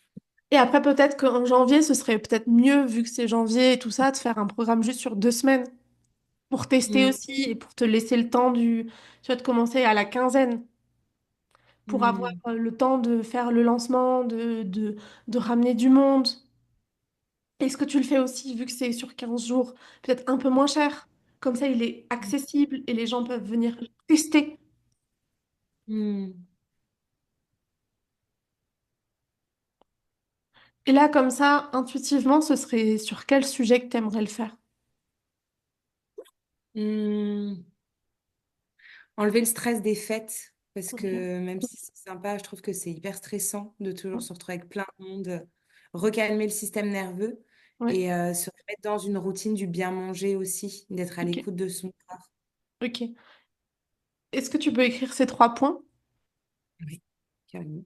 Et après peut-être qu'en janvier, ce serait peut-être mieux, vu que c'est janvier et tout ça, de faire un programme juste sur 2 semaines pour tester Hmm. aussi et pour te laisser le temps tu vois, de commencer à la quinzaine pour avoir Hmm. le temps de faire le lancement, de ramener du monde. Est-ce que tu le fais aussi, vu que c'est sur 15 jours, peut-être un peu moins cher? Comme ça, il est accessible et les gens peuvent venir tester. Hmm. Et là, comme ça, intuitivement, ce serait sur quel sujet que tu aimerais le faire? Hmm. Enlever le stress des fêtes, parce Ok. que même si c'est sympa, je trouve que c'est hyper stressant de toujours se retrouver avec plein de monde, recalmer le système nerveux Ouais, et se remettre dans une routine du bien manger aussi, d'être à ok. l'écoute de son corps. Ok. Est-ce que tu peux écrire ces 3 points? Oui, carrément.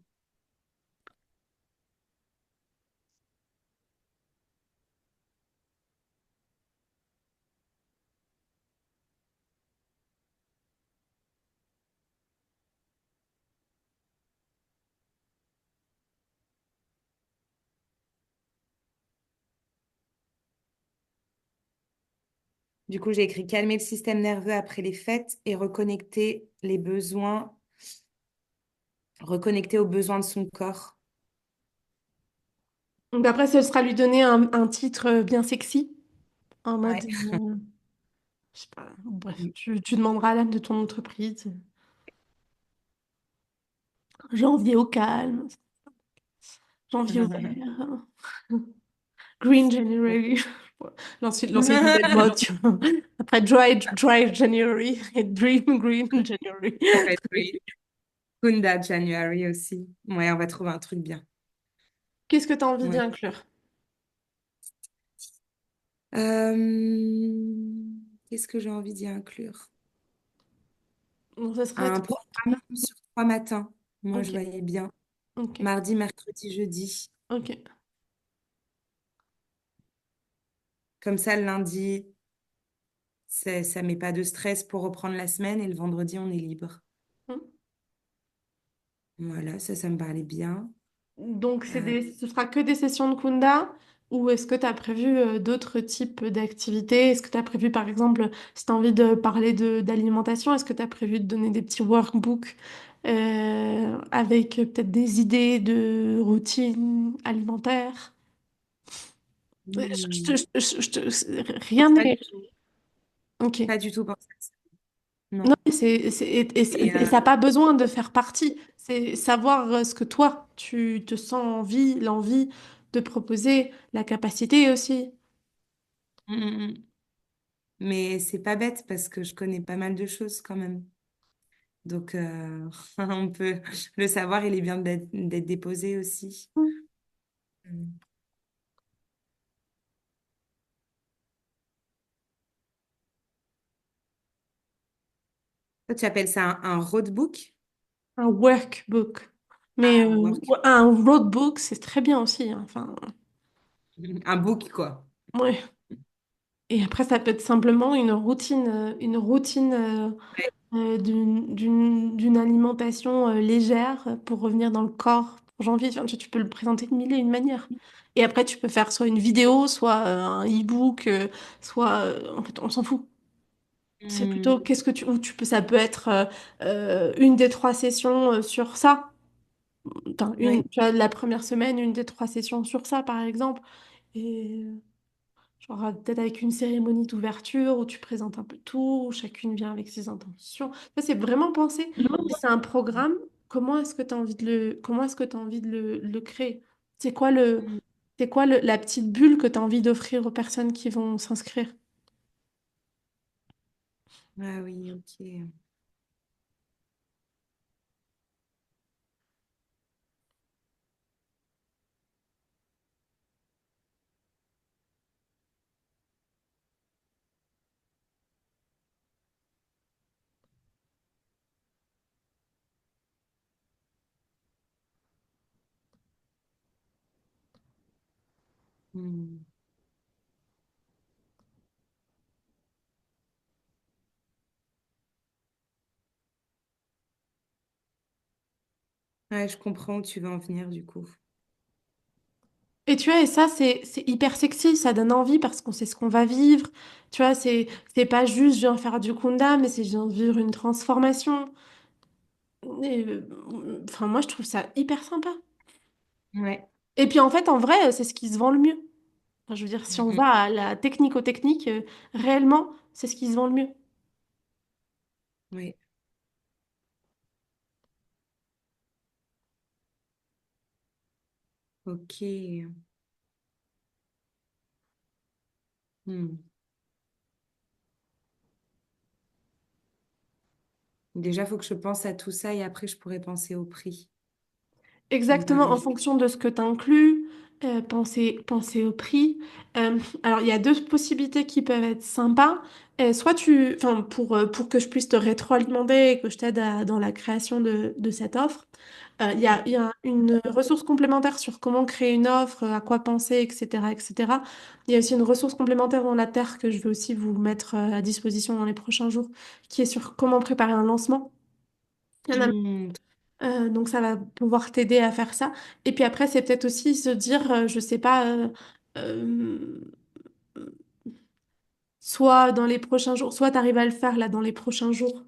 Du coup, j'ai écrit calmer le système nerveux après les fêtes et reconnecter les besoins, reconnecter aux besoins de son corps. Donc après, ce sera lui donner un titre bien sexy, en mode, Ouais. je sais pas, bref, tu demanderas à l'âme de ton entreprise. Janvier au calme, janvier au vert, Green January. Lancer une nouvelle mode, tu vois. Après Dry January et Dream Green January. Ça va être oui. Kunda January aussi. Ouais, on va trouver un truc bien. Qu'est-ce que tu as envie d'y Ouais. inclure? Qu'est-ce que j'ai envie d'y inclure? Donc, ça serait Un trois. programme sur 3 matins. Moi, je Ok, voyais bien. ok, Mardi, mercredi, jeudi. ok. Comme ça, le lundi, ça met pas de stress pour reprendre la semaine et le vendredi, on est libre. Hmm. Voilà, ça me parlait bien. Donc, Euh, ce sera que des sessions de Kunda ou est-ce que tu as prévu d'autres types d'activités? Est-ce que tu as prévu, par exemple, si tu as envie de parler d'alimentation, est-ce que tu as prévu de donner des petits workbooks avec peut-être des idées de routine alimentaire? hmm, Rien pas n'est... du tout. Ok. Pas du tout pensé à ça. Non, Non. Et, et ça n'a pas besoin de faire partie. C'est savoir ce que toi, tu te sens envie, l'envie de proposer, la capacité aussi. mm, mm, mm. Mais c'est pas bête parce que je connais pas mal de choses quand même. Donc, on peut le savoir, il est bien d'être déposé aussi. Mm. Toi, tu appelles ça un roadbook? Un workbook. Mais Ah, un work. ouais, un roadbook, c'est très bien aussi, hein. Enfin, Un book, quoi. ouais. Et après, ça peut être simplement une routine Ouais. d'une alimentation légère pour revenir dans le corps pour janvier. Enfin, tu peux le présenter de mille et une manières. Et après, tu peux faire soit une vidéo, soit un e-book, soit... en fait, on s'en fout. C'est plutôt Mm. qu'est-ce que tu... Ou tu peux, ça peut être une des 3 sessions sur ça. Enfin, Ouais. tu as la première semaine, une des 3 sessions sur ça, par exemple. Et genre, peut-être avec une cérémonie d'ouverture où tu présentes un peu tout, où chacune vient avec ses intentions. Ça, c'est vraiment penser. Si c'est un programme, comment est-ce que tu as envie de le créer? C'est quoi Mm. C'est quoi la petite bulle que tu as envie d'offrir aux personnes qui vont s'inscrire? Ah oui, ok. Hmm. Ouais, je comprends où tu veux en venir du coup. Et tu vois, et ça, c'est hyper sexy, ça donne envie parce qu'on sait ce qu'on va vivre. Tu vois, c'est pas juste je viens faire du kunda, mais c'est je viens vivre une transformation. Enfin, moi, je trouve ça hyper sympa. Ouais. Et puis, en fait, en vrai, c'est ce qui se vend le mieux. Enfin, je veux dire, si on Mhm. va à la technique, réellement, c'est ce qui se vend le mieux. Oui. Ok. Hmm. Déjà, il faut que je pense à tout ça et après, je pourrais penser au prix. Ça me Exactement, paraît en juste. fonction de ce que tu inclus, penser au prix. Alors, il y a deux possibilités qui peuvent être sympas. Enfin, pour que je puisse te rétroalimenter et que je t'aide dans la création de cette offre, il y a une ressource complémentaire sur comment créer une offre, à quoi penser, etc., etc. Il y a aussi une ressource complémentaire dans la Terre que je vais aussi vous mettre à disposition dans les prochains jours, qui est sur comment préparer un lancement. Hmm. Donc ça va pouvoir t'aider à faire ça. Et puis après, c'est peut-être aussi se dire, je sais pas, euh, soit dans les prochains jours, soit tu arrives à le faire là dans les prochains jours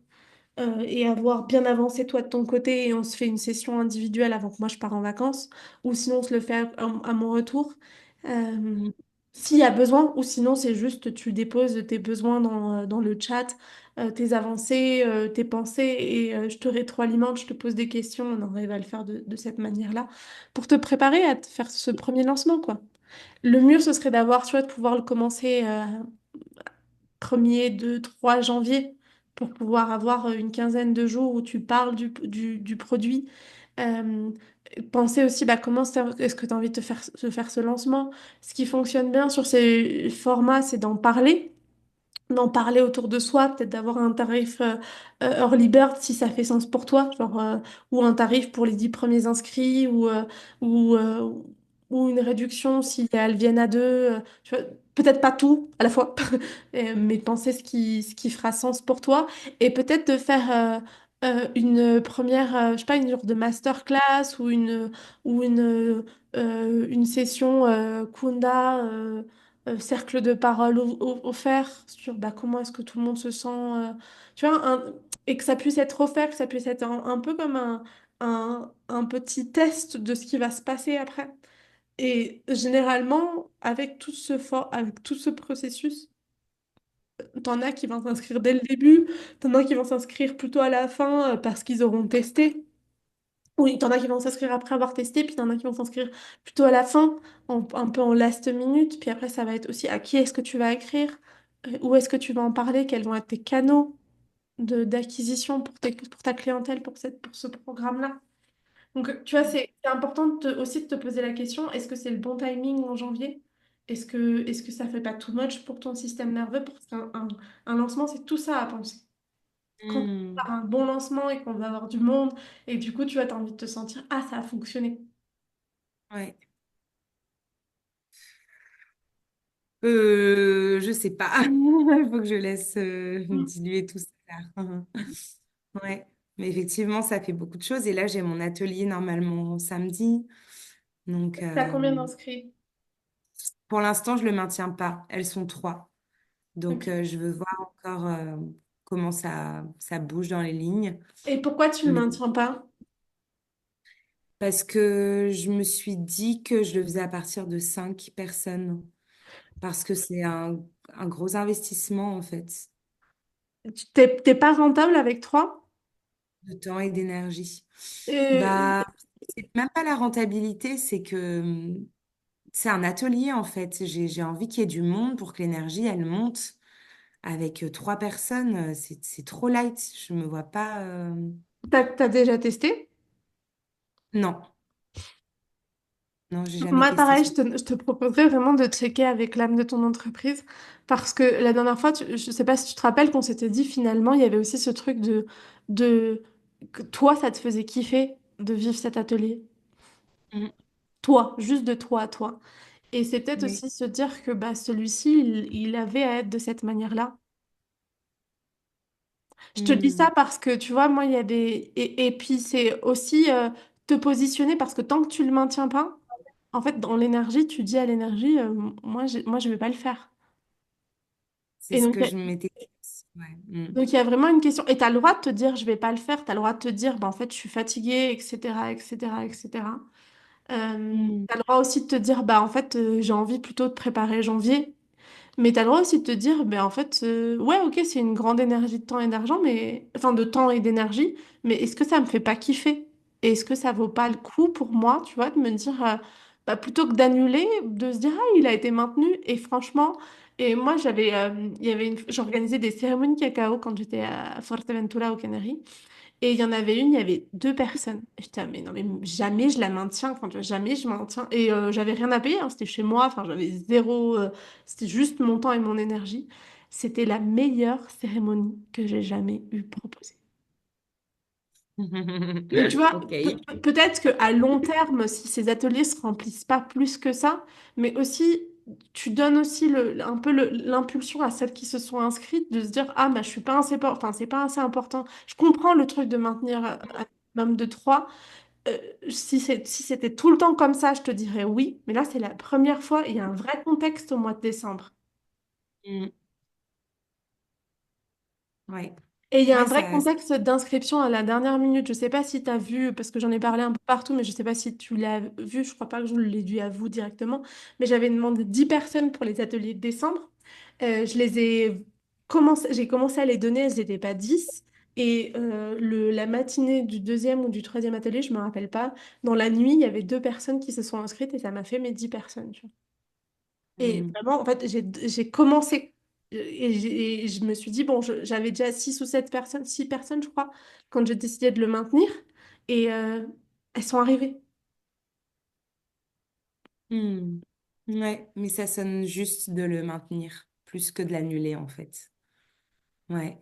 et avoir bien avancé toi de ton côté et on se fait une session individuelle avant que moi je pars en vacances, ou sinon on se le fait à mon retour. Euh, S'il y a besoin, ou sinon c'est juste tu déposes tes besoins dans le chat, tes avancées, tes pensées, et je te rétroalimente, je te pose des questions, on arrive à le faire de cette manière-là, pour te préparer à te faire ce premier lancement, quoi. Le mieux, ce serait d'avoir, tu vois, de pouvoir le commencer 1er, 2, 3 janvier pour pouvoir avoir une quinzaine de jours où tu parles du produit. Euh, Penser aussi bah, est-ce que tu as envie de faire ce lancement. Ce qui fonctionne bien sur ces formats, c'est d'en parler autour de soi, peut-être d'avoir un tarif early bird si ça fait sens pour toi, genre, ou un tarif pour les 10 premiers inscrits, ou, euh, ou une réduction si elles viennent à deux. Tu vois, peut-être pas tout à la fois, mais penser ce qui fera sens pour toi, et peut-être de faire une première, je sais pas, une genre de masterclass ou une session Kunda. Cercle de parole offert sur bah, comment est-ce que tout le monde se sent, tu vois, et que ça puisse être offert, que ça puisse être un peu comme un petit test de ce qui va se passer après. Et généralement, avec tout ce processus, t'en as qui vont s'inscrire dès le début, t'en as qui vont s'inscrire plutôt à la fin parce qu'ils auront testé. Oui, t'en as qui vont s'inscrire après avoir testé, puis t'en as qui vont s'inscrire plutôt à la fin, un peu en last minute. Puis après, ça va être aussi à qui est-ce que tu vas écrire, où est-ce que tu vas en parler, quels vont être tes canaux d'acquisition pour ta clientèle, pour ce programme-là. Donc, tu vois, c'est important aussi de te poser la question, est-ce que c'est le bon timing en janvier? Est-ce que ça fait pas too much pour ton système nerveux? Parce un lancement, c'est tout ça à penser. Quand on Hmm. fait un bon lancement et qu'on va avoir du monde, et du coup, tu vois, tu as envie de te sentir, ah, ça a fonctionné. Ouais. Je sais pas. Il faut que je laisse Mm. diluer tout ça là. Ouais. Mais effectivement, ça fait beaucoup de choses. Et là, j'ai mon atelier normalement samedi. Donc, T'as combien d'inscrits? pour l'instant, je le maintiens pas. Elles sont trois. Donc, Ok. je veux voir encore comment ça bouge dans les lignes. Et pourquoi tu le Mais maintiens pas? parce que je me suis dit que je le faisais à partir de 5 personnes. Parce que c'est un gros investissement, en fait, T'es pas rentable avec trois? de temps et d'énergie. Et... Bah, c'est même pas la rentabilité, c'est que c'est un atelier en fait. J'ai envie qu'il y ait du monde pour que l'énergie, elle monte. Avec trois personnes, c'est trop light. Je me vois pas. T'as déjà testé? Non, non, j'ai jamais Moi, testé pareil, ça. je te proposerais vraiment de checker avec l'âme de ton entreprise parce que la dernière fois, je sais pas si tu te rappelles qu'on s'était dit finalement, il y avait aussi ce truc de que toi, ça te faisait kiffer de vivre cet atelier. Mm. Toi, juste de toi à toi. Et c'est peut-être Oui. aussi se dire que bah, celui-ci, il avait à être de cette manière-là. Je te dis Mm. ça parce que tu vois, moi, il y a des... Et puis, c'est aussi te positionner parce que tant que tu le maintiens pas, en fait, dans l'énergie, tu dis à l'énergie, moi, je vais pas le faire. C'est Et ce donc, que je m'étais dit. Ouais. Mm. il y a vraiment une question. Et tu as le droit de te dire, je vais pas le faire. Tu as le droit de te dire, bah, en fait, je suis fatiguée, etc., etc., etc. Mm. Tu as le droit aussi de te dire, bah, en fait, j'ai envie plutôt de préparer janvier. Mais tu as le droit aussi de te dire, ben en fait, ouais, ok, c'est une grande énergie de temps et d'argent, mais enfin de temps et d'énergie, mais est-ce que ça me fait pas kiffer? Et est-ce que ça vaut pas le coup pour moi, tu vois, de me dire, bah, plutôt que d'annuler, de se dire, ah, il a été maintenu. Et franchement, et moi, j'organisais des cérémonies cacao quand j'étais à Fuerteventura, aux Canaries. Et il y en avait une, il y avait deux personnes. Et j'étais, ah, mais non, mais jamais je la maintiens. Enfin, tu vois, jamais je maintiens. Et j'avais rien à payer, hein, c'était chez moi. Enfin, j'avais zéro. C'était juste mon temps et mon énergie. C'était la meilleure cérémonie que j'ai jamais eu proposée. Donc, tu vois, Ok. peut-être qu'à long terme, si ces ateliers se remplissent pas plus que ça, mais aussi, tu donnes aussi un peu l'impulsion à celles qui se sont inscrites de se dire, ah, bah, je suis pas assez, enfin, c'est pas assez important. Je comprends le truc de maintenir un minimum de trois. Euh, si c'était tout le temps comme ça, je te dirais oui. Mais là, c'est la première fois. Il y a un vrai contexte au mois de décembre. Mm. Ouais. Et il y a un Ouais, vrai ça. contexte d'inscription à la dernière minute. Je ne sais pas si tu as vu, parce que j'en ai parlé un peu partout, mais je ne sais pas si tu l'as vu. Je crois pas que je l'ai dû à vous directement. Mais j'avais demandé 10 personnes pour les ateliers de décembre. Je les ai j'ai commencé à les donner, elles n'étaient pas 10. Et la matinée du deuxième ou du troisième atelier, je ne me rappelle pas, dans la nuit, il y avait deux personnes qui se sont inscrites et ça m'a fait mes 10 personnes. Tu vois. Et Mm. vraiment, en fait, j'ai commencé et je me suis dit, bon, j'avais déjà 6 ou 7 personnes, 6 personnes, je crois, quand j'ai décidé de le maintenir. Et elles sont arrivées. Mm. Ouais, mais ça sonne juste de le maintenir, plus que de l'annuler en fait. Ouais.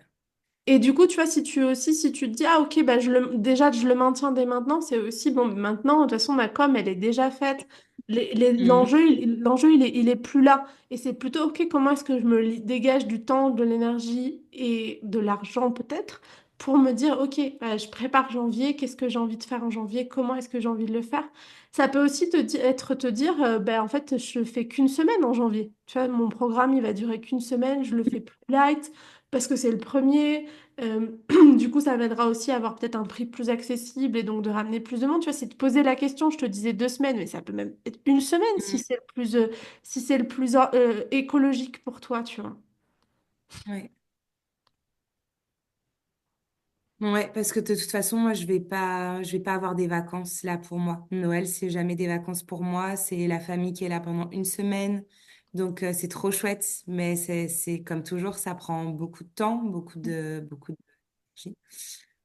Et du coup, tu vois, si tu te dis, ah ok, bah, déjà, je le maintiens dès maintenant, c'est aussi, bon, maintenant, de toute façon, ma com, elle est déjà faite. Mm. L'enjeu, il est plus là. Et c'est plutôt, ok, comment est-ce que je me dégage du temps, de l'énergie et de l'argent peut-être pour me dire, ok, bah, je prépare janvier, qu'est-ce que j'ai envie de faire en janvier, comment est-ce que j'ai envie de le faire. Ça peut aussi te dire, bah, en fait, je fais qu'une semaine en janvier. Tu vois, mon programme, il va durer qu'une semaine, je le fais plus light parce que c'est le premier. Euh, du coup, ça m'aidera aussi à avoir peut-être un prix plus accessible et donc de ramener plus de monde. Tu vois, c'est de poser la question. Je te disais 2 semaines, mais ça peut même être une semaine Mm. si c'est le plus écologique pour toi, tu vois. Ouais. Ouais, parce que de toute façon, moi, je vais pas avoir des vacances là pour moi. Noël, c'est jamais des vacances pour moi. C'est la famille qui est là pendant une semaine. Donc, c'est trop chouette. Mais c'est comme toujours, ça prend beaucoup de temps, beaucoup d'énergie.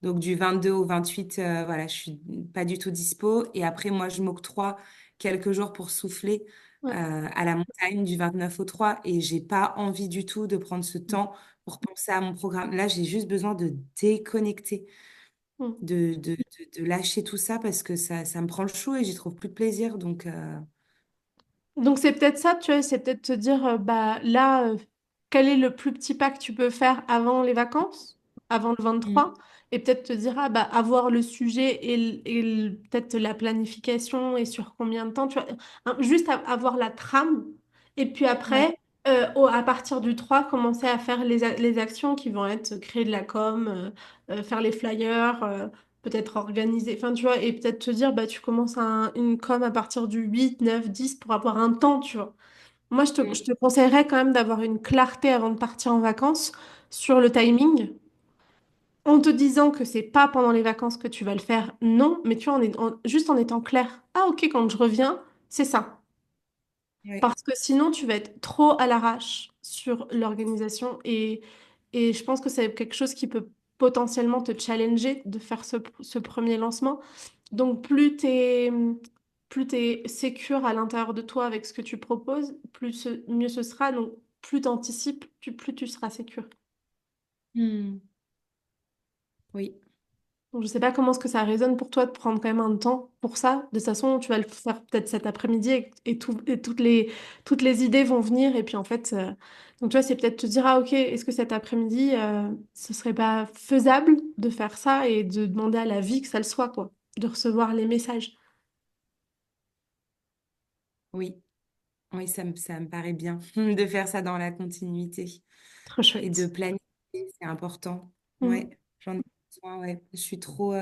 Donc, du 22 au 28, voilà, je suis pas du tout dispo. Et après, moi, je m'octroie quelques jours pour souffler Ouais. à la montagne du 29 au 3. Et j'ai pas envie du tout de prendre ce temps pour penser à mon programme. Là, j'ai juste besoin de déconnecter, Mm. de lâcher tout ça parce que ça me prend le chou et j'y trouve plus de plaisir. Donc, Donc c'est peut-être ça, tu vois, c'est peut-être te dire, bah là, quel est le plus petit pas que tu peux faire avant les vacances, avant le mm, 23, et peut-être te dire, ah bah avoir le sujet peut-être la planification et sur combien de temps, tu vois, juste avoir la trame, et puis ouais, après, à partir du 3 commencer à faire les actions qui vont être créer de la com, faire les flyers. Peut-être organiser, enfin tu vois, et peut-être te dire, bah tu commences une com à partir du 8 9 10 pour avoir un temps, tu vois. Moi, je mm, te conseillerais quand même d'avoir une clarté avant de partir en vacances sur le timing, en te disant que c'est pas pendant les vacances que tu vas le faire, non, mais tu vois, juste en étant clair. Ah ok, quand je reviens, c'est ça. Ouais. Parce que sinon, tu vas être trop à l'arrache sur l'organisation et je pense que c'est quelque chose qui peut potentiellement te challenger de faire ce premier lancement. Donc, plus t'es sécure à l'intérieur de toi avec ce que tu proposes, mieux ce sera. Donc, plus tu anticipes, plus tu seras sécure. Hmm. Oui, Donc, je sais pas comment est-ce que ça résonne pour toi de prendre quand même un temps pour ça. De toute façon, tu vas le faire peut-être cet après-midi et toutes les idées vont venir. Et puis en fait, donc tu vois, c'est peut-être te dire, ah ok, est-ce que cet après-midi, ce serait pas faisable de faire ça et de demander à la vie que ça le soit, quoi, de recevoir les messages. oui, oui, ça me paraît bien de faire ça dans la continuité Trop et de chouette. planifier, c'est important. Mm. Ouais, j'en ai besoin, ouais. Je suis trop...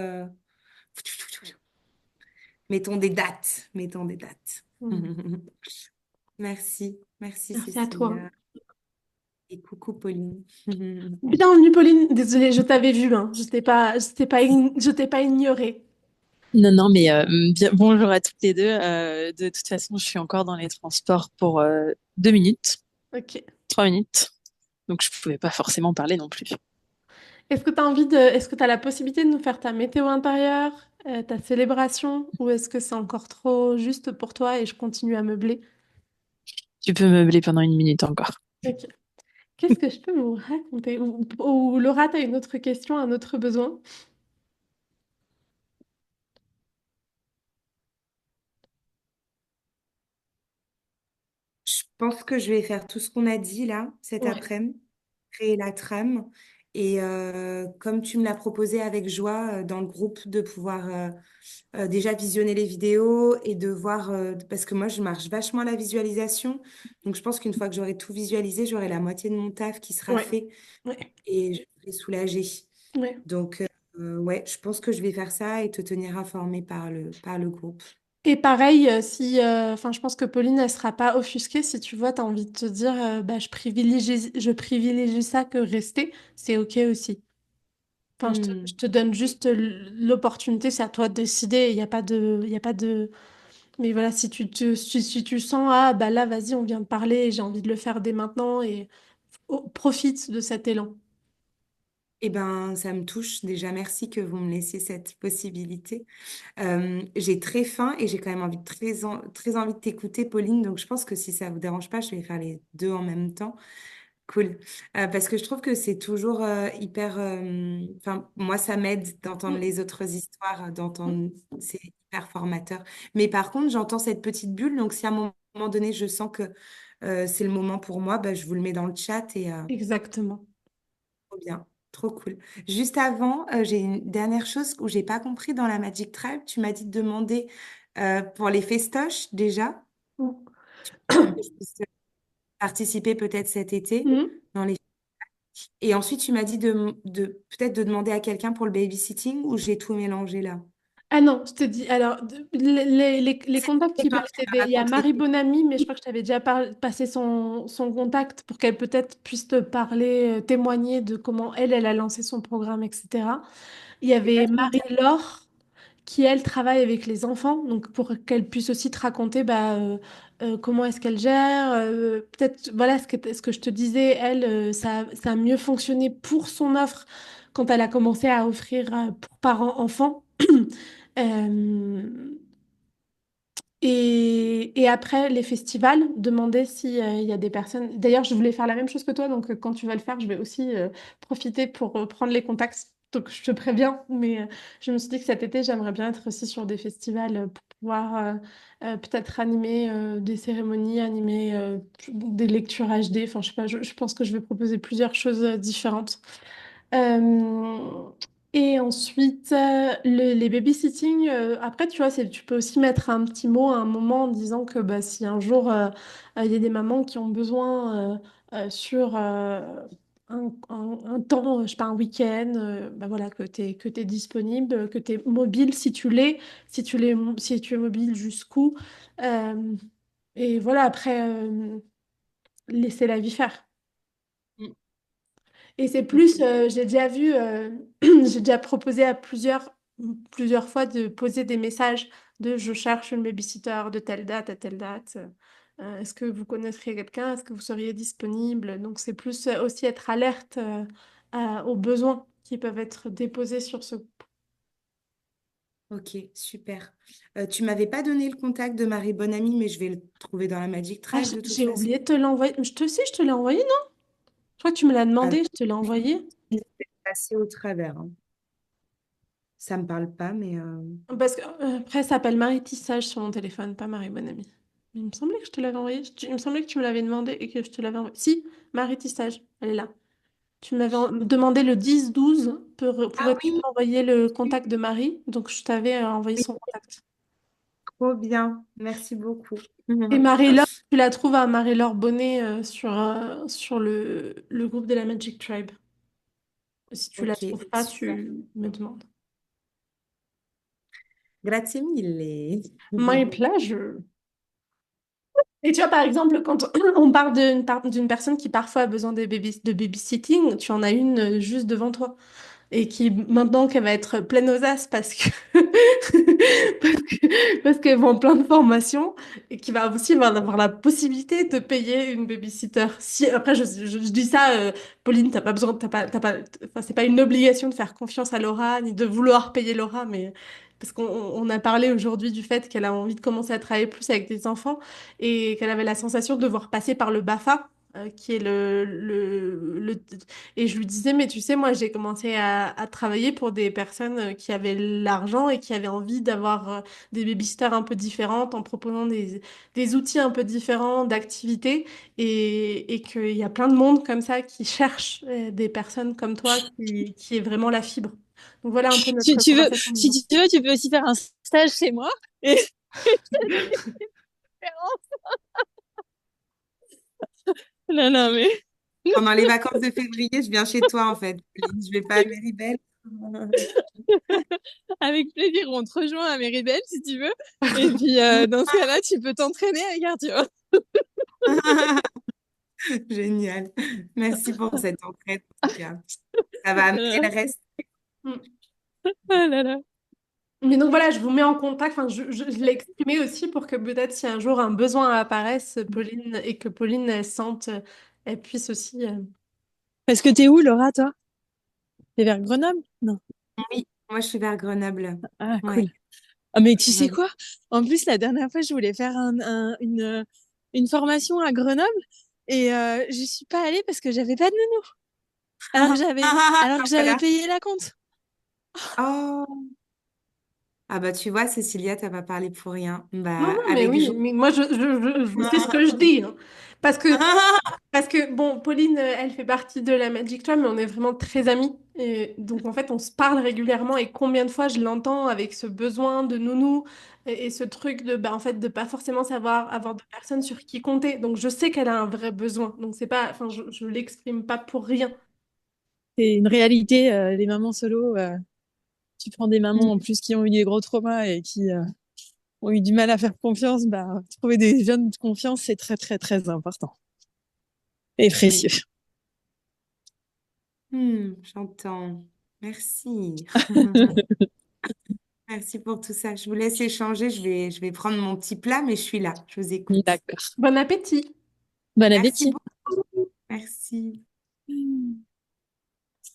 Mettons des dates, mettons des dates. Mm. Merci, merci Merci à toi. Cécilia et coucou Pauline. Bienvenue, Pauline. Désolée, je t'avais vue, hein. Je t'ai pas ignorée. Non, non, mais bonjour à toutes les deux. De toute façon, je suis encore dans les transports pour 2 minutes, Ok. 3 minutes, donc je pouvais pas forcément parler non plus. Est-ce que tu as la possibilité de nous faire ta météo intérieure, ta célébration, ou est-ce que c'est encore trop juste pour toi et je continue à meubler? Tu peux meubler pendant 1 minute encore. Ok. Qu'est-ce que je peux vous raconter? Ou Laura, tu as une autre question, un autre besoin? Je pense que je vais faire tout ce qu'on a dit là cet Ouais, après-midi, créer la trame. Et comme tu me l'as proposé avec joie dans le groupe, de pouvoir déjà visionner les vidéos et de voir, parce que moi je marche vachement à la visualisation. Donc je pense qu'une fois que j'aurai tout visualisé, j'aurai la moitié de mon taf qui sera ouais, fait ouais, et je serai soulagée. ouais. Donc ouais, je pense que je vais faire ça et te tenir informé par le groupe. Et pareil, enfin, je pense que Pauline, elle sera pas offusquée si tu vois, tu as envie de te dire, bah, je privilégie ça que rester, c'est OK aussi. Enfin, je Hmm. te donne juste l'opportunité, c'est à toi de décider, il y a pas de. Mais voilà, si tu sens, ah bah là, vas-y, on vient de parler, et j'ai envie de le faire dès maintenant et profite de cet élan. Eh ben, ça me touche. Déjà, merci que vous me laissiez cette possibilité. J'ai très faim et j'ai quand même très envie de t'écouter, Pauline. Donc, je pense que si ça vous dérange pas, je vais faire les deux en même temps. Cool. Parce que je trouve que c'est toujours hyper... Enfin, moi, ça m'aide d'entendre Mm, les autres histoires, mm. d'entendre... C'est hyper formateur. Mais par contre, j'entends cette petite bulle. Donc, si à un moment donné, je sens que c'est le moment pour moi, bah, je vous le mets dans le chat et... Exactement. Trop bien, trop cool. Juste avant, j'ai une dernière chose où j'ai pas compris dans la Magic Tribe. Tu m'as dit de demander pour les festoches déjà, Mm. pour que je puisse participer peut-être cet été Mm. dans les. Et ensuite, tu m'as dit de peut-être de demander à quelqu'un pour le babysitting ou j'ai tout mélangé là. Ah non, je te dis, alors, les C'est contacts qui quelqu'un peuvent qui t'aider, m'a il y a raconté. Marie Bonamy, mais je crois que je t'avais déjà passé son contact pour qu'elle peut-être puisse te parler, témoigner de comment elle a lancé son programme, etc. Il y J'ai pas avait de contact. Marie-Laure qui, elle, travaille avec les enfants, donc pour qu'elle puisse aussi te raconter bah, comment est-ce qu'elle gère. Peut-être, voilà ce que je te disais, elle, ça a mieux fonctionné pour son offre quand elle a commencé à offrir pour parents-enfants. Euh, et après les festivals, demander s'il y a des personnes. D'ailleurs, je voulais faire la même chose que toi, donc quand tu vas le faire, je vais aussi profiter pour prendre les contacts. Donc je te préviens, mais je me suis dit que cet été, j'aimerais bien être aussi sur des festivals pour pouvoir peut-être animer des cérémonies, animer des lectures HD. Enfin, je sais pas, je pense que je vais proposer plusieurs choses différentes. Euh, et ensuite, les babysitting, après, tu vois, tu peux aussi mettre un petit mot à un moment en disant que bah, si un jour il y a des mamans qui ont besoin sur un temps, je sais pas, un week-end, bah, voilà, que tu disponible, que tu es mobile si tu l'es, si tu es mobile jusqu'où. Euh, et voilà, après, laisser la vie faire. Mm. Et c'est Ok. plus, j'ai déjà vu, j'ai déjà proposé à plusieurs fois de poser des messages de je cherche une babysitter de telle date à telle date. Est-ce que vous connaîtriez quelqu'un? Est-ce que vous seriez disponible? Donc c'est plus aussi être alerte aux besoins qui peuvent être déposés sur ce... Ok, super. Tu m'avais pas donné le contact de Marie Bonamy, mais je vais le trouver dans la Magic Ah, Tribe de toute j'ai façon. oublié de te l'envoyer. Je te sais, je te l'ai envoyé, non? Je crois que tu me l'as Ah, demandé, je te l'ai envoyé. je vais passer au travers, hein. Ça me parle pas, mais Parce que après, ça s'appelle Marie Tissage sur mon téléphone, pas Marie Bonamy. Il me semblait que je te l'avais envoyé. Il me semblait que tu me l'avais demandé et que je te l'avais envoyé. Si, Marie Tissage, elle est là. Tu m'avais demandé le 10-12 ah pourrais-tu oui, m'envoyer le contact de Marie? Donc je t'avais envoyé oui, son contact. trop bien. Merci beaucoup. Et Marie-Laure, tu la trouves à Marie-Laure Bonnet sur le groupe de la Magic Tribe. Si tu la Ok, trouves pas, super. tu me demandes. Grazie mille. My pleasure. Et tu vois, par exemple, quand on parle d'une personne qui parfois a besoin de babysitting, tu en as une juste devant toi. Et qui, maintenant qu'elle va être pleine aux as parce qu'elle vend plein de formations et qui va aussi avoir la possibilité de payer une babysitter. Si, après, je dis ça, Pauline, t'as pas besoin, enfin, c'est pas une obligation de faire confiance à Laura ni de vouloir payer Laura, mais parce qu'on a parlé aujourd'hui du fait qu'elle a envie de commencer à travailler plus avec des enfants et qu'elle avait la sensation de devoir passer par le BAFA, qui est et je lui disais, mais tu sais, moi, j'ai commencé à travailler pour des personnes qui avaient l'argent et qui avaient envie d'avoir des babysitters un peu différentes en proposant des outils un peu différents d'activités et qu'il y a plein de monde comme ça qui cherche des personnes comme toi qui est vraiment la fibre. Donc voilà un peu notre Tu veux, conversation du si jour. tu veux, tu peux aussi faire un stage chez moi. Et non, non, mais Pendant les vacances de février, je viens chez toi en fait. Je vais pas à Méribel. avec plaisir, on te rejoint à Méribel si tu veux. Et puis, dans ce cas-là, tu peux t'entraîner avec Arthur. Génial. Merci pour cette entraide en tout cas. Ça va amener le reste. Mm. Ah là là. Mais donc voilà, je vous mets en contact. Enfin, je l'ai exprimé aussi pour que peut-être si un jour un besoin apparaisse, Pauline, et que Pauline elle sente, elle puisse aussi. Parce que t'es où, Laura, toi? T'es vers Grenoble? Non. Oui, moi je suis vers Grenoble. Ah, cool. Ouais. Ah, mais tu sais Mhm. quoi? En plus, la dernière fois, je voulais faire une formation à Grenoble et je suis pas allée parce que j'avais pas de nounou. Alors que j'avais Voilà. payé la compte. Oh. Ah bah tu vois, Cécilia, t'as pas parlé pour rien. Non, Bah non, mais avec oui, joie. mais moi je sais ce que je dis, hein. Parce que bon, Pauline, elle fait partie de la Magic Tribe, mais on est vraiment très amis. Et donc, en fait, on se parle régulièrement. Et combien de fois je l'entends avec ce besoin de nounou et ce truc de, bah, en fait, de pas forcément savoir avoir de personnes sur qui compter. Donc, je sais qu'elle a un vrai besoin. Donc, c'est pas, enfin, je l'exprime pas pour rien. C'est une réalité, les mamans solo. Tu prends des mamans en plus qui ont eu des gros traumas et qui ont eu du mal à faire confiance. Bah, trouver des jeunes de confiance, c'est très, très, très important et précieux. Oui. J'entends. Merci. Merci pour tout ça. Je vous laisse échanger. Je vais prendre mon petit plat, mais je suis là. Je vous écoute. D'accord. Bon appétit! Bon Merci appétit. beaucoup. Merci.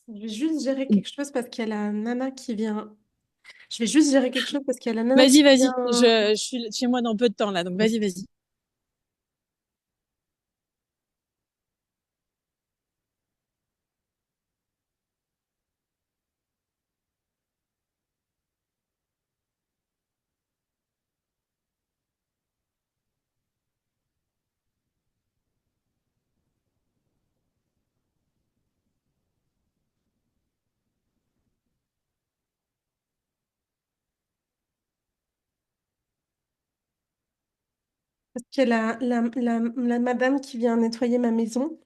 Je vais juste gérer quelque chose parce qu'il y a la nana qui vient. Je vais juste gérer quelque chose parce qu'il y a la nana qui Vas-y, vas-y. vient. Je suis chez moi dans peu de temps là, donc vas-y, vas-y. Parce qu'il y a la madame qui vient nettoyer ma maison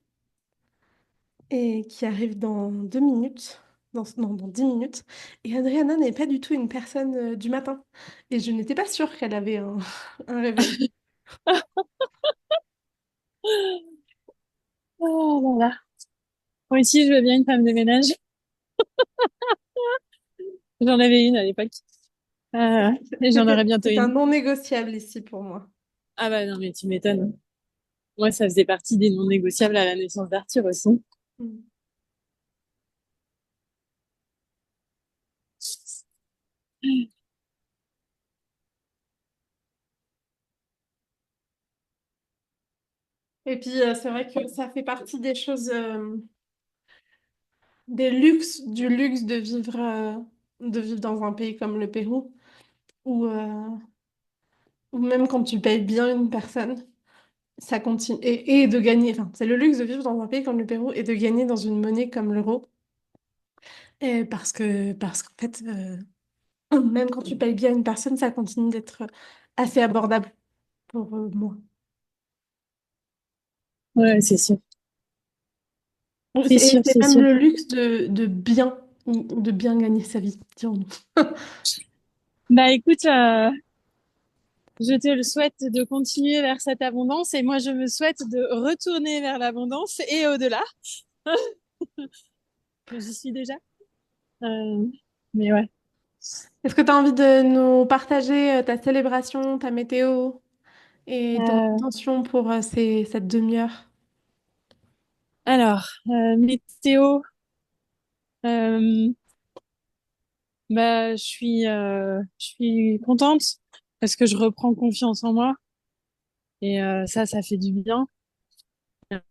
et qui arrive dans 2 minutes, non, dans 10 minutes. Et Adriana n'est pas du tout une personne du matin. Et je n'étais pas sûre qu'elle avait un réveil. Oh là là. Moi aussi, je veux bien une femme de ménage. J'en avais une à l'époque. Et j'en aurai bientôt C'est un une. non négociable ici pour moi. Ah bah non, mais tu m'étonnes. Moi, ça faisait partie des non négociables à la naissance d'Arthur aussi. Mm. Et puis, c'est vrai que ça fait partie des choses, du luxe de vivre dans un pays comme le Pérou, où, ou même quand tu payes bien une personne, ça continue. Et de gagner, enfin, c'est le luxe de vivre dans un pays comme le Pérou et de gagner dans une monnaie comme l'euro. Et parce qu'en fait, même quand tu payes bien une personne, ça continue d'être assez abordable pour moi. Ouais, c'est sûr. C'est Et sûr, c'est c'est même sûr. le luxe de bien gagner sa vie, dirons-nous. Bah écoute, je te le souhaite de continuer vers cette abondance et moi je me souhaite de retourner vers l'abondance et au-delà. J'y suis déjà. Euh, mais ouais. Est-ce que tu as envie de nous partager ta célébration, ta météo et ton Euh, intention pour cette demi-heure? alors, météo, euh, bah je suis contente parce que je reprends confiance en moi et ça fait du bien.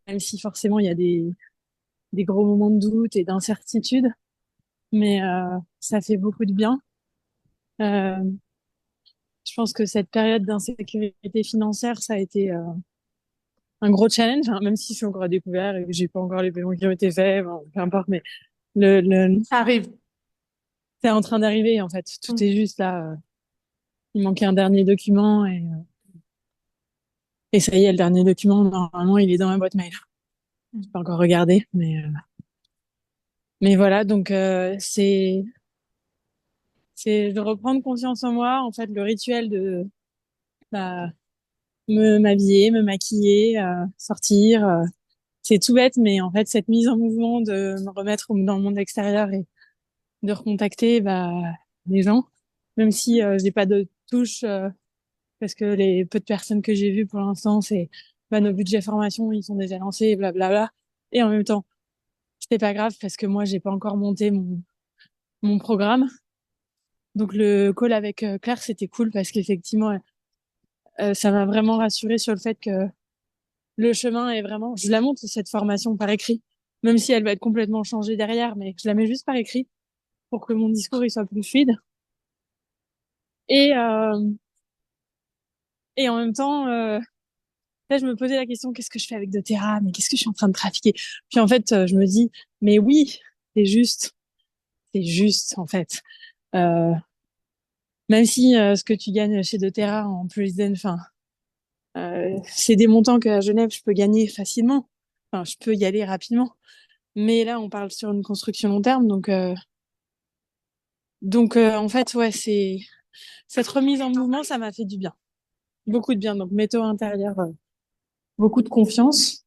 Même si forcément il y a des gros moments de doute et d'incertitude, mais ça fait beaucoup de bien. Euh, je pense que cette période d'insécurité financière, ça a été un gros challenge, hein, même si je suis encore à découvert et que j'ai pas encore les paiements qui ont été faits, bon, peu importe, mais Ça arrive. c'est en train d'arriver en fait. Tout Mm. est juste là. Il manquait un dernier document et ça y est, le dernier document, normalement, il est dans ma boîte mail. J'ai pas encore regardé, mais voilà, donc c'est de reprendre confiance en moi, en fait, le rituel de bah, me m'habiller, me maquiller, sortir. C'est tout bête, mais en fait, cette mise en mouvement de me remettre dans le monde extérieur et de recontacter bah, les gens, même si j'ai pas de touche, parce que les peu de personnes que j'ai vues pour l'instant, c'est bah, nos budgets formation, ils sont déjà lancés, blablabla. Et en même temps, c'est pas grave parce que moi, j'ai pas encore monté mon programme. Donc le call avec Claire, c'était cool parce qu'effectivement, ça m'a vraiment rassurée sur le fait que le chemin est vraiment, je la monte cette formation par écrit, même si elle va être complètement changée derrière, mais je la mets juste par écrit pour que mon discours il soit plus fluide. Et, et en même temps, là, je me posais la question, qu'est-ce que je fais avec doTERRA? Mais qu'est-ce que je suis en train de trafiquer? Puis en fait, je me dis, mais oui, c'est juste, en fait. Euh, même si ce que tu gagnes chez doTERRA en plus, enfin, c'est des montants qu'à Genève, je peux gagner facilement. Enfin, je peux y aller rapidement. Mais là, on parle sur une construction long terme, donc en fait, ouais, c'est cette remise en mouvement, ça m'a fait du bien, beaucoup de bien. Donc météo intérieur, beaucoup de confiance,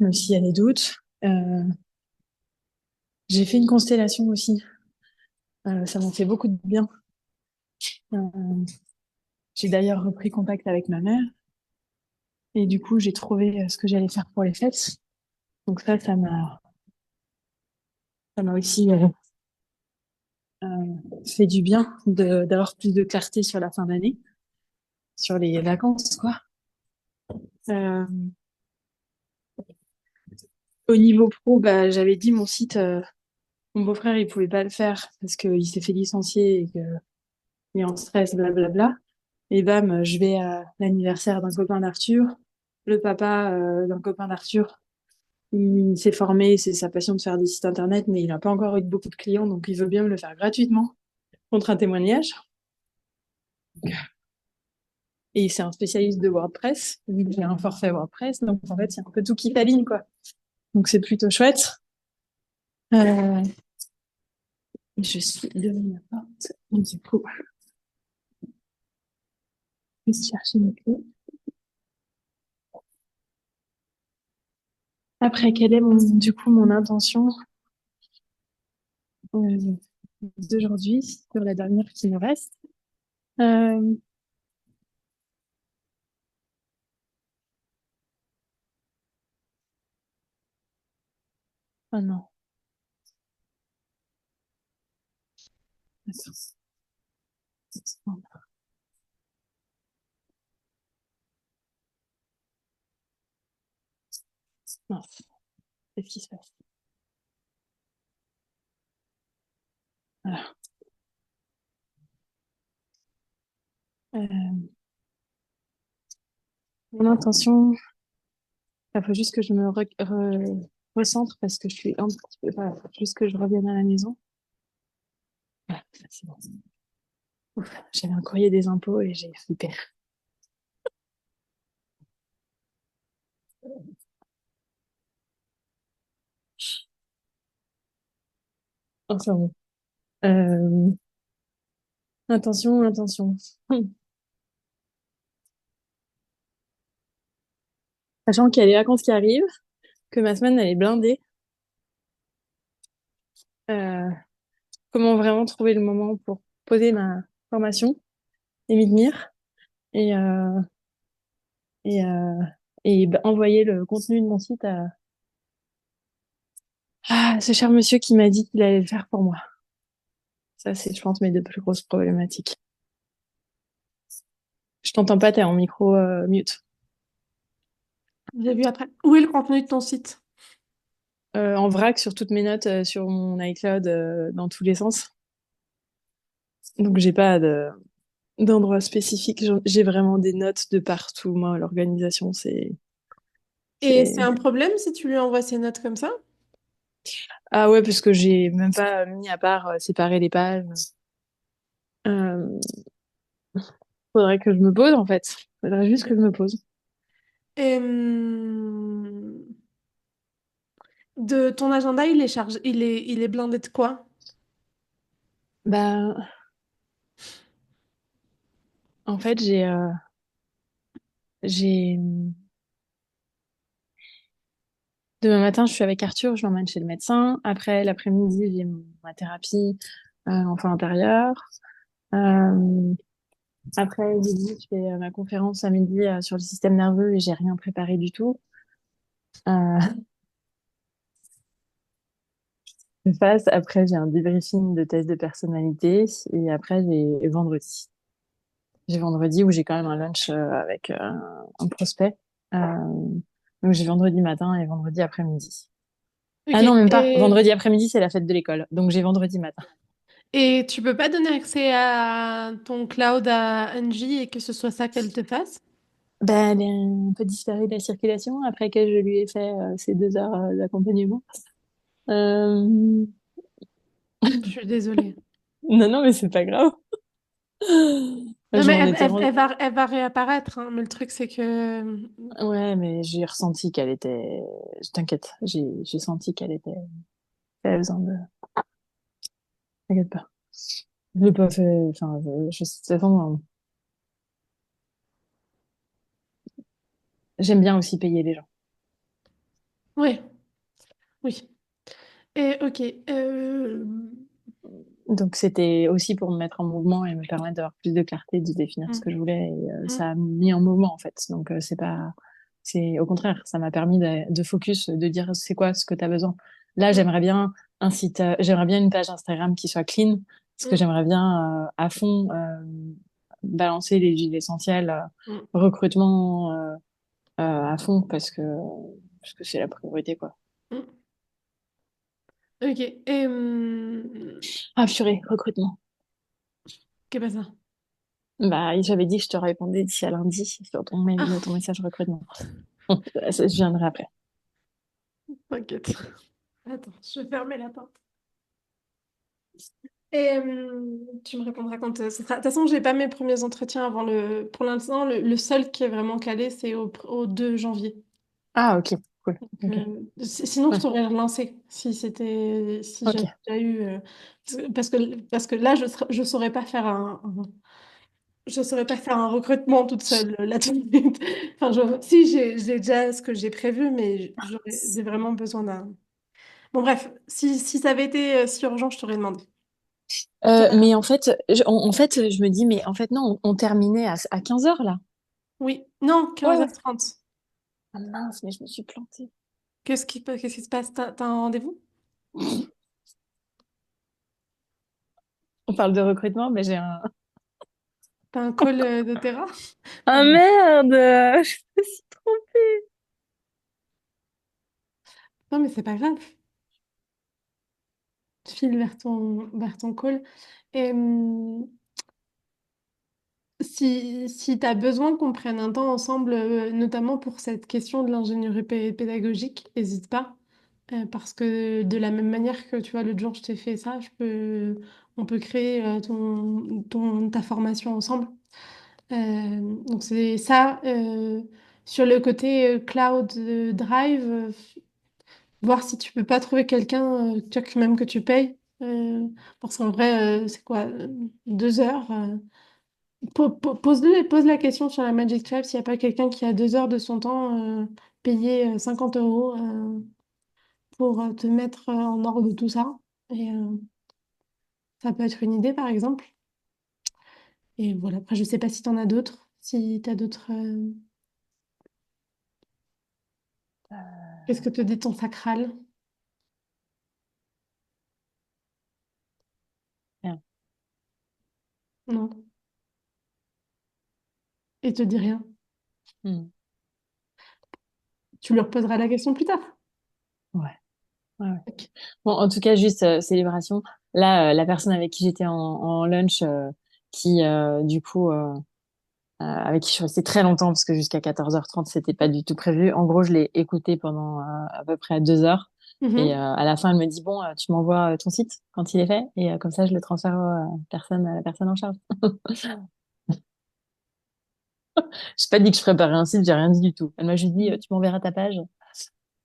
même s'il y a des doutes. J'ai fait une constellation aussi. Ça m'a fait beaucoup de bien. Euh, j'ai d'ailleurs repris contact avec ma mère et du coup, j'ai trouvé ce que j'allais faire pour les fêtes. Donc ça m'a aussi fait du bien d'avoir plus de clarté sur la fin d'année, sur les vacances, quoi. Euh, au niveau pro, bah, j'avais dit mon site, mon beau-frère, il pouvait pas le faire parce qu'il s'est fait licencier et qu'il est en stress, blablabla. Et bam, je vais à l'anniversaire d'un copain d'Arthur. Le papa d'un copain d'Arthur, il s'est formé, c'est sa passion de faire des sites internet, mais il n'a pas encore eu beaucoup de clients, donc il veut bien me le faire gratuitement contre un témoignage. Et c'est un spécialiste de WordPress, vu que j'ai un forfait WordPress, donc en fait, il y a un peu tout qui s'aligne, quoi. Donc c'est plutôt chouette. Euh, je suis devant ma porte, et du coup, je vais chercher mes clés. Après, quelle est du coup mon intention euh, d'aujourd'hui sur la dernière qui me reste? Euh, Oh non. Attends. Mince. Qu'est-ce qui se passe? Voilà. Euh, Mon intention, il faut juste que je me recentre parce que je suis un petit peu. Voilà, faut juste que je revienne à la maison. Voilà, c'est bon. Ouf, j'avais un courrier des impôts et j'ai flippé. Enfin bon. Euh, Intention, intention. Sachant qu'il y a les vacances qui arrivent, que ma semaine elle est blindée. Euh, Comment vraiment trouver le moment pour poser ma formation et m'y tenir et, euh, et, envoyer le contenu de mon site à ce cher monsieur qui m'a dit qu'il allait le faire pour moi. Ça, c'est, je pense, mes deux plus grosses problématiques. Je t'entends pas, t'es en micro mute. J'ai vu après. Où est le contenu de ton site? En vrac sur toutes mes notes sur mon iCloud dans tous les sens. Donc j'ai pas d'endroit spécifique. J'ai vraiment des notes de partout. Moi, l'organisation, Et c'est c'est. un problème si tu lui envoies ces notes comme ça? Ah ouais, parce que j'ai même pas mis à part séparer les pages. Euh, Faudrait que je me pose en fait. Faudrait juste que je me pose. Et, de ton agenda, il est chargé, il est blindé de quoi? Bah, en fait, j'ai demain matin, je suis avec Arthur, je l'emmène chez le médecin. Après, l'après-midi, j'ai ma thérapie enfant intérieur. Euh, Après, midi, je fais ma conférence à midi sur le système nerveux et j'ai rien préparé du tout. Euh, je passe. Après, j'ai un debriefing de test de personnalité et après, j'ai vendredi. J'ai vendredi où j'ai quand même un lunch avec un prospect. Euh, donc j'ai vendredi matin et vendredi après-midi. Ok. Ah non, même pas. Vendredi après-midi, c'est la fête de l'école. Donc j'ai vendredi matin. Et tu peux pas donner accès à ton cloud à Angie et que ce soit ça qu'elle te fasse? Ben, elle est un peu disparue de la circulation après que je lui ai fait ces 2 heures d'accompagnement. Euh... Je suis désolée. Non, non, mais c'est pas grave. Non, Je mais m'en étais rendu. elle va réapparaître, hein. Mais le truc, c'est que... Ouais, mais j'ai ressenti qu'elle était. Je t'inquiète, j'ai senti qu'elle était. Elle avait besoin de. T'inquiète pas. Je l'ai pas fait. Enfin, de toute façon, j'aime bien aussi payer les gens. Oui, oui. Et ok. Donc c'était aussi pour me mettre en mouvement et me permettre d'avoir plus de clarté, de définir ce mm, que je voulais. Et mm, ça a mis en mouvement en fait. Donc c'est pas, c'est au contraire, ça m'a permis de focus, de dire c'est quoi ce que tu as besoin. Là, mm, j'aimerais bien un site, j'aimerais bien une page Instagram qui soit clean, parce que mm, j'aimerais bien à fond balancer les huiles essentielles, mm, recrutement à fond parce que c'est la priorité quoi. mm. Ok. Et... Ah purée, recrutement. qu'est-ce que c'est ça? Bah, j'avais dit que je te répondais d'ici à lundi sur ton Ah, message recrutement. Bon, ça, je viendrai après. t'inquiète. Attends, je vais fermer la porte. Et tu me répondras quand ce sera. De toute façon, j'ai pas mes premiers entretiens avant le. Pour l'instant, le seul qui est vraiment calé, c'est au 2 janvier. Ah, ok, cool. Ok, Sinon, je ouais, t'aurais relancé si ok. j'avais déjà eu. Parce que là, je saurais pas faire je saurais pas faire un recrutement toute seule là tout de suite. Enfin, si j'ai déjà ce que j'ai prévu, mais j'ai vraiment besoin d'un. Bon, bref, si ça avait été si urgent, je t'aurais demandé. Mais en fait, en fait, je me dis, mais en fait, non, on terminait à 15 heures là. Oui, non, Ouais, ouais. 15h30. Ah mince, mais je me suis plantée. Qu'est-ce qui se passe? T'as un rendez-vous? On parle de recrutement, mais j'ai un... T'as un call de terrain? Ah merde! Je me suis trompée. Non, mais c'est pas grave. File vers ton call. Et, si tu as besoin qu'on prenne un temps ensemble, notamment pour cette question de l'ingénierie pédagogique, n'hésite pas. Parce que de la même manière que tu vois, l'autre jour, je t'ai fait ça, on peut créer ta formation ensemble. Donc c'est ça. Sur le côté cloud drive, voir si tu peux pas trouver quelqu'un, tu vois, même que tu payes. Parce qu'en vrai, c'est quoi, 2 heures. Pose la question sur la Magic Tribe s'il n'y a pas quelqu'un qui a 2 heures de son temps payé 50 euros pour te mettre en ordre de tout ça. Et ça peut être une idée, par exemple. Et voilà, après, je sais pas si tu en as d'autres. Si tu as d'autres. Qu'est-ce que te dit ton sacral? Merde. Non, il te dit rien. Hmm. Tu lui reposeras la question plus tard. Ouais, ouais, ouais. Ok. Bon, en tout cas, juste célébration. Là, la personne avec qui j'étais en lunch, qui du coup, avec qui je suis restée très longtemps parce que jusqu'à 14h30, c'était pas du tout prévu. En gros, je l'ai écoutée pendant à peu près 2 heures. Et Mhm. à la fin, elle me dit, bon, tu m'envoies ton site quand il est fait. Et comme ça, je le transfère à la personne en charge. J'ai pas dit que je préparais un site, j'ai rien dit du tout. Elle m'a juste dit, tu m'enverras ta page.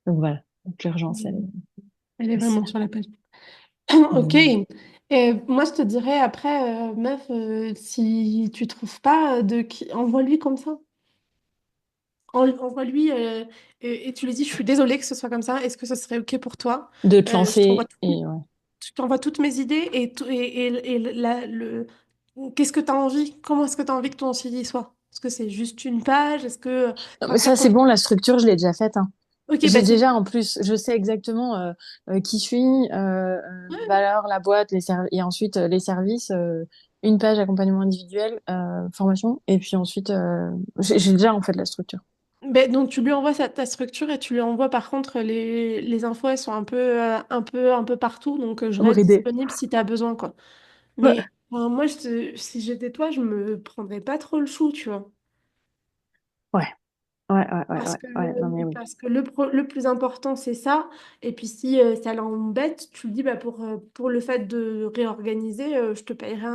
Donc voilà. Donc l'urgence, elle Elle est est aussi vraiment là. sur la page. Ok. Mm. Et moi, je te dirais après, meuf, si tu trouves pas envoie-lui comme ça. Envoie-lui et tu lui dis, je suis désolée que ce soit comme ça. Est-ce que ce serait ok pour toi? De te Je t'envoie lancer et ouais. je t'envoie toutes mes idées et qu'est-ce que tu as envie? Comment est-ce que tu as envie que ton CV soit? Est-ce que c'est juste une page? Est-ce que Non, tu mais vas faire ça, c'est comme... bon, la structure, je l'ai déjà faite, hein. Ok, bah J'ai c'est... déjà, en plus, je sais exactement qui je suis, les valeurs, la boîte, et ensuite les services, une page accompagnement individuel, formation, et puis ensuite, j'ai déjà en fait la structure. Ben, donc tu lui envoies ta structure et tu lui envoies par contre les infos, elles sont un peu partout, donc je reste Bridé. disponible si tu as besoin, quoi. Ouais, Mais enfin, moi, si j'étais toi, je me prendrais pas trop le chou, tu vois. ouais, ouais, ouais, ouais, Parce ouais, que, ouais, non mais oui. parce que le plus important, c'est ça. Et puis si ça l'embête, tu lui dis, bah, pour le fait de réorganiser, je te payerai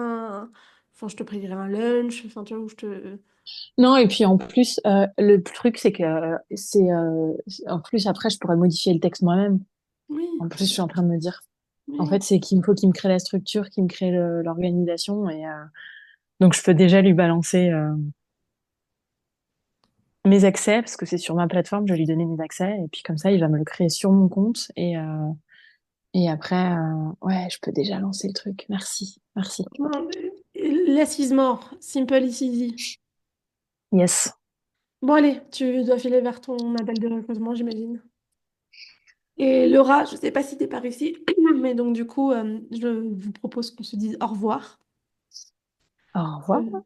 enfin, je te payerai un lunch, enfin, tu vois, où je te... Non, et puis en plus, le truc, c'est que en plus après, je pourrais modifier le texte moi-même. Oui, En plus, je suis en train de me dire, en oui. fait, c'est qu'il me faut qu'il me crée la structure, qu'il me crée l'organisation, et donc je peux déjà lui balancer mes accès, parce que c'est sur ma plateforme, je vais lui donner mes accès, et puis comme ça, il va me le créer sur mon compte, et après, ouais, je peux déjà lancer le truc. Merci, merci. Non, less is more, simple is easy. Yes. Bon, allez, tu dois filer vers ton appel de recrutement, j'imagine. Et Laura, je sais pas si t'es par ici, mais donc du coup, je vous propose qu'on se dise au revoir. Au revoir. Euh,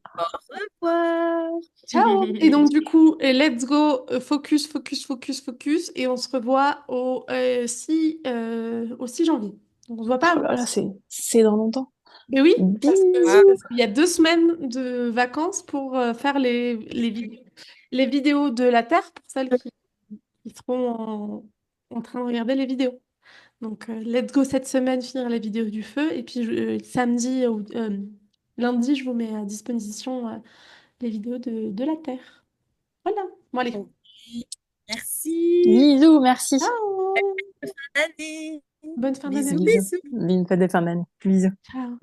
Au revoir. Ciao! Et donc du coup, let's go, focus, focus, focus, focus, et on se revoit au 6 janvier. Donc, on se voit pas Oh avant. là là, c'est dans longtemps. Mais oui, Wow. Bisous. parce qu'il y a 2 semaines de vacances pour faire les vidéos de la Terre pour celles qui seront en train de regarder les vidéos. Donc, let's go cette semaine finir la vidéo du feu. Et puis, samedi ou lundi, je vous mets à disposition les vidéos de la Terre. Voilà. Bon, allez. Ok. Merci. Bisous, merci. Ciao! Bonne année. Bonne fin d'année à Bisous, vous. Bisous. bisous. Bonne fête de fin d'année. Bisous. Ciao.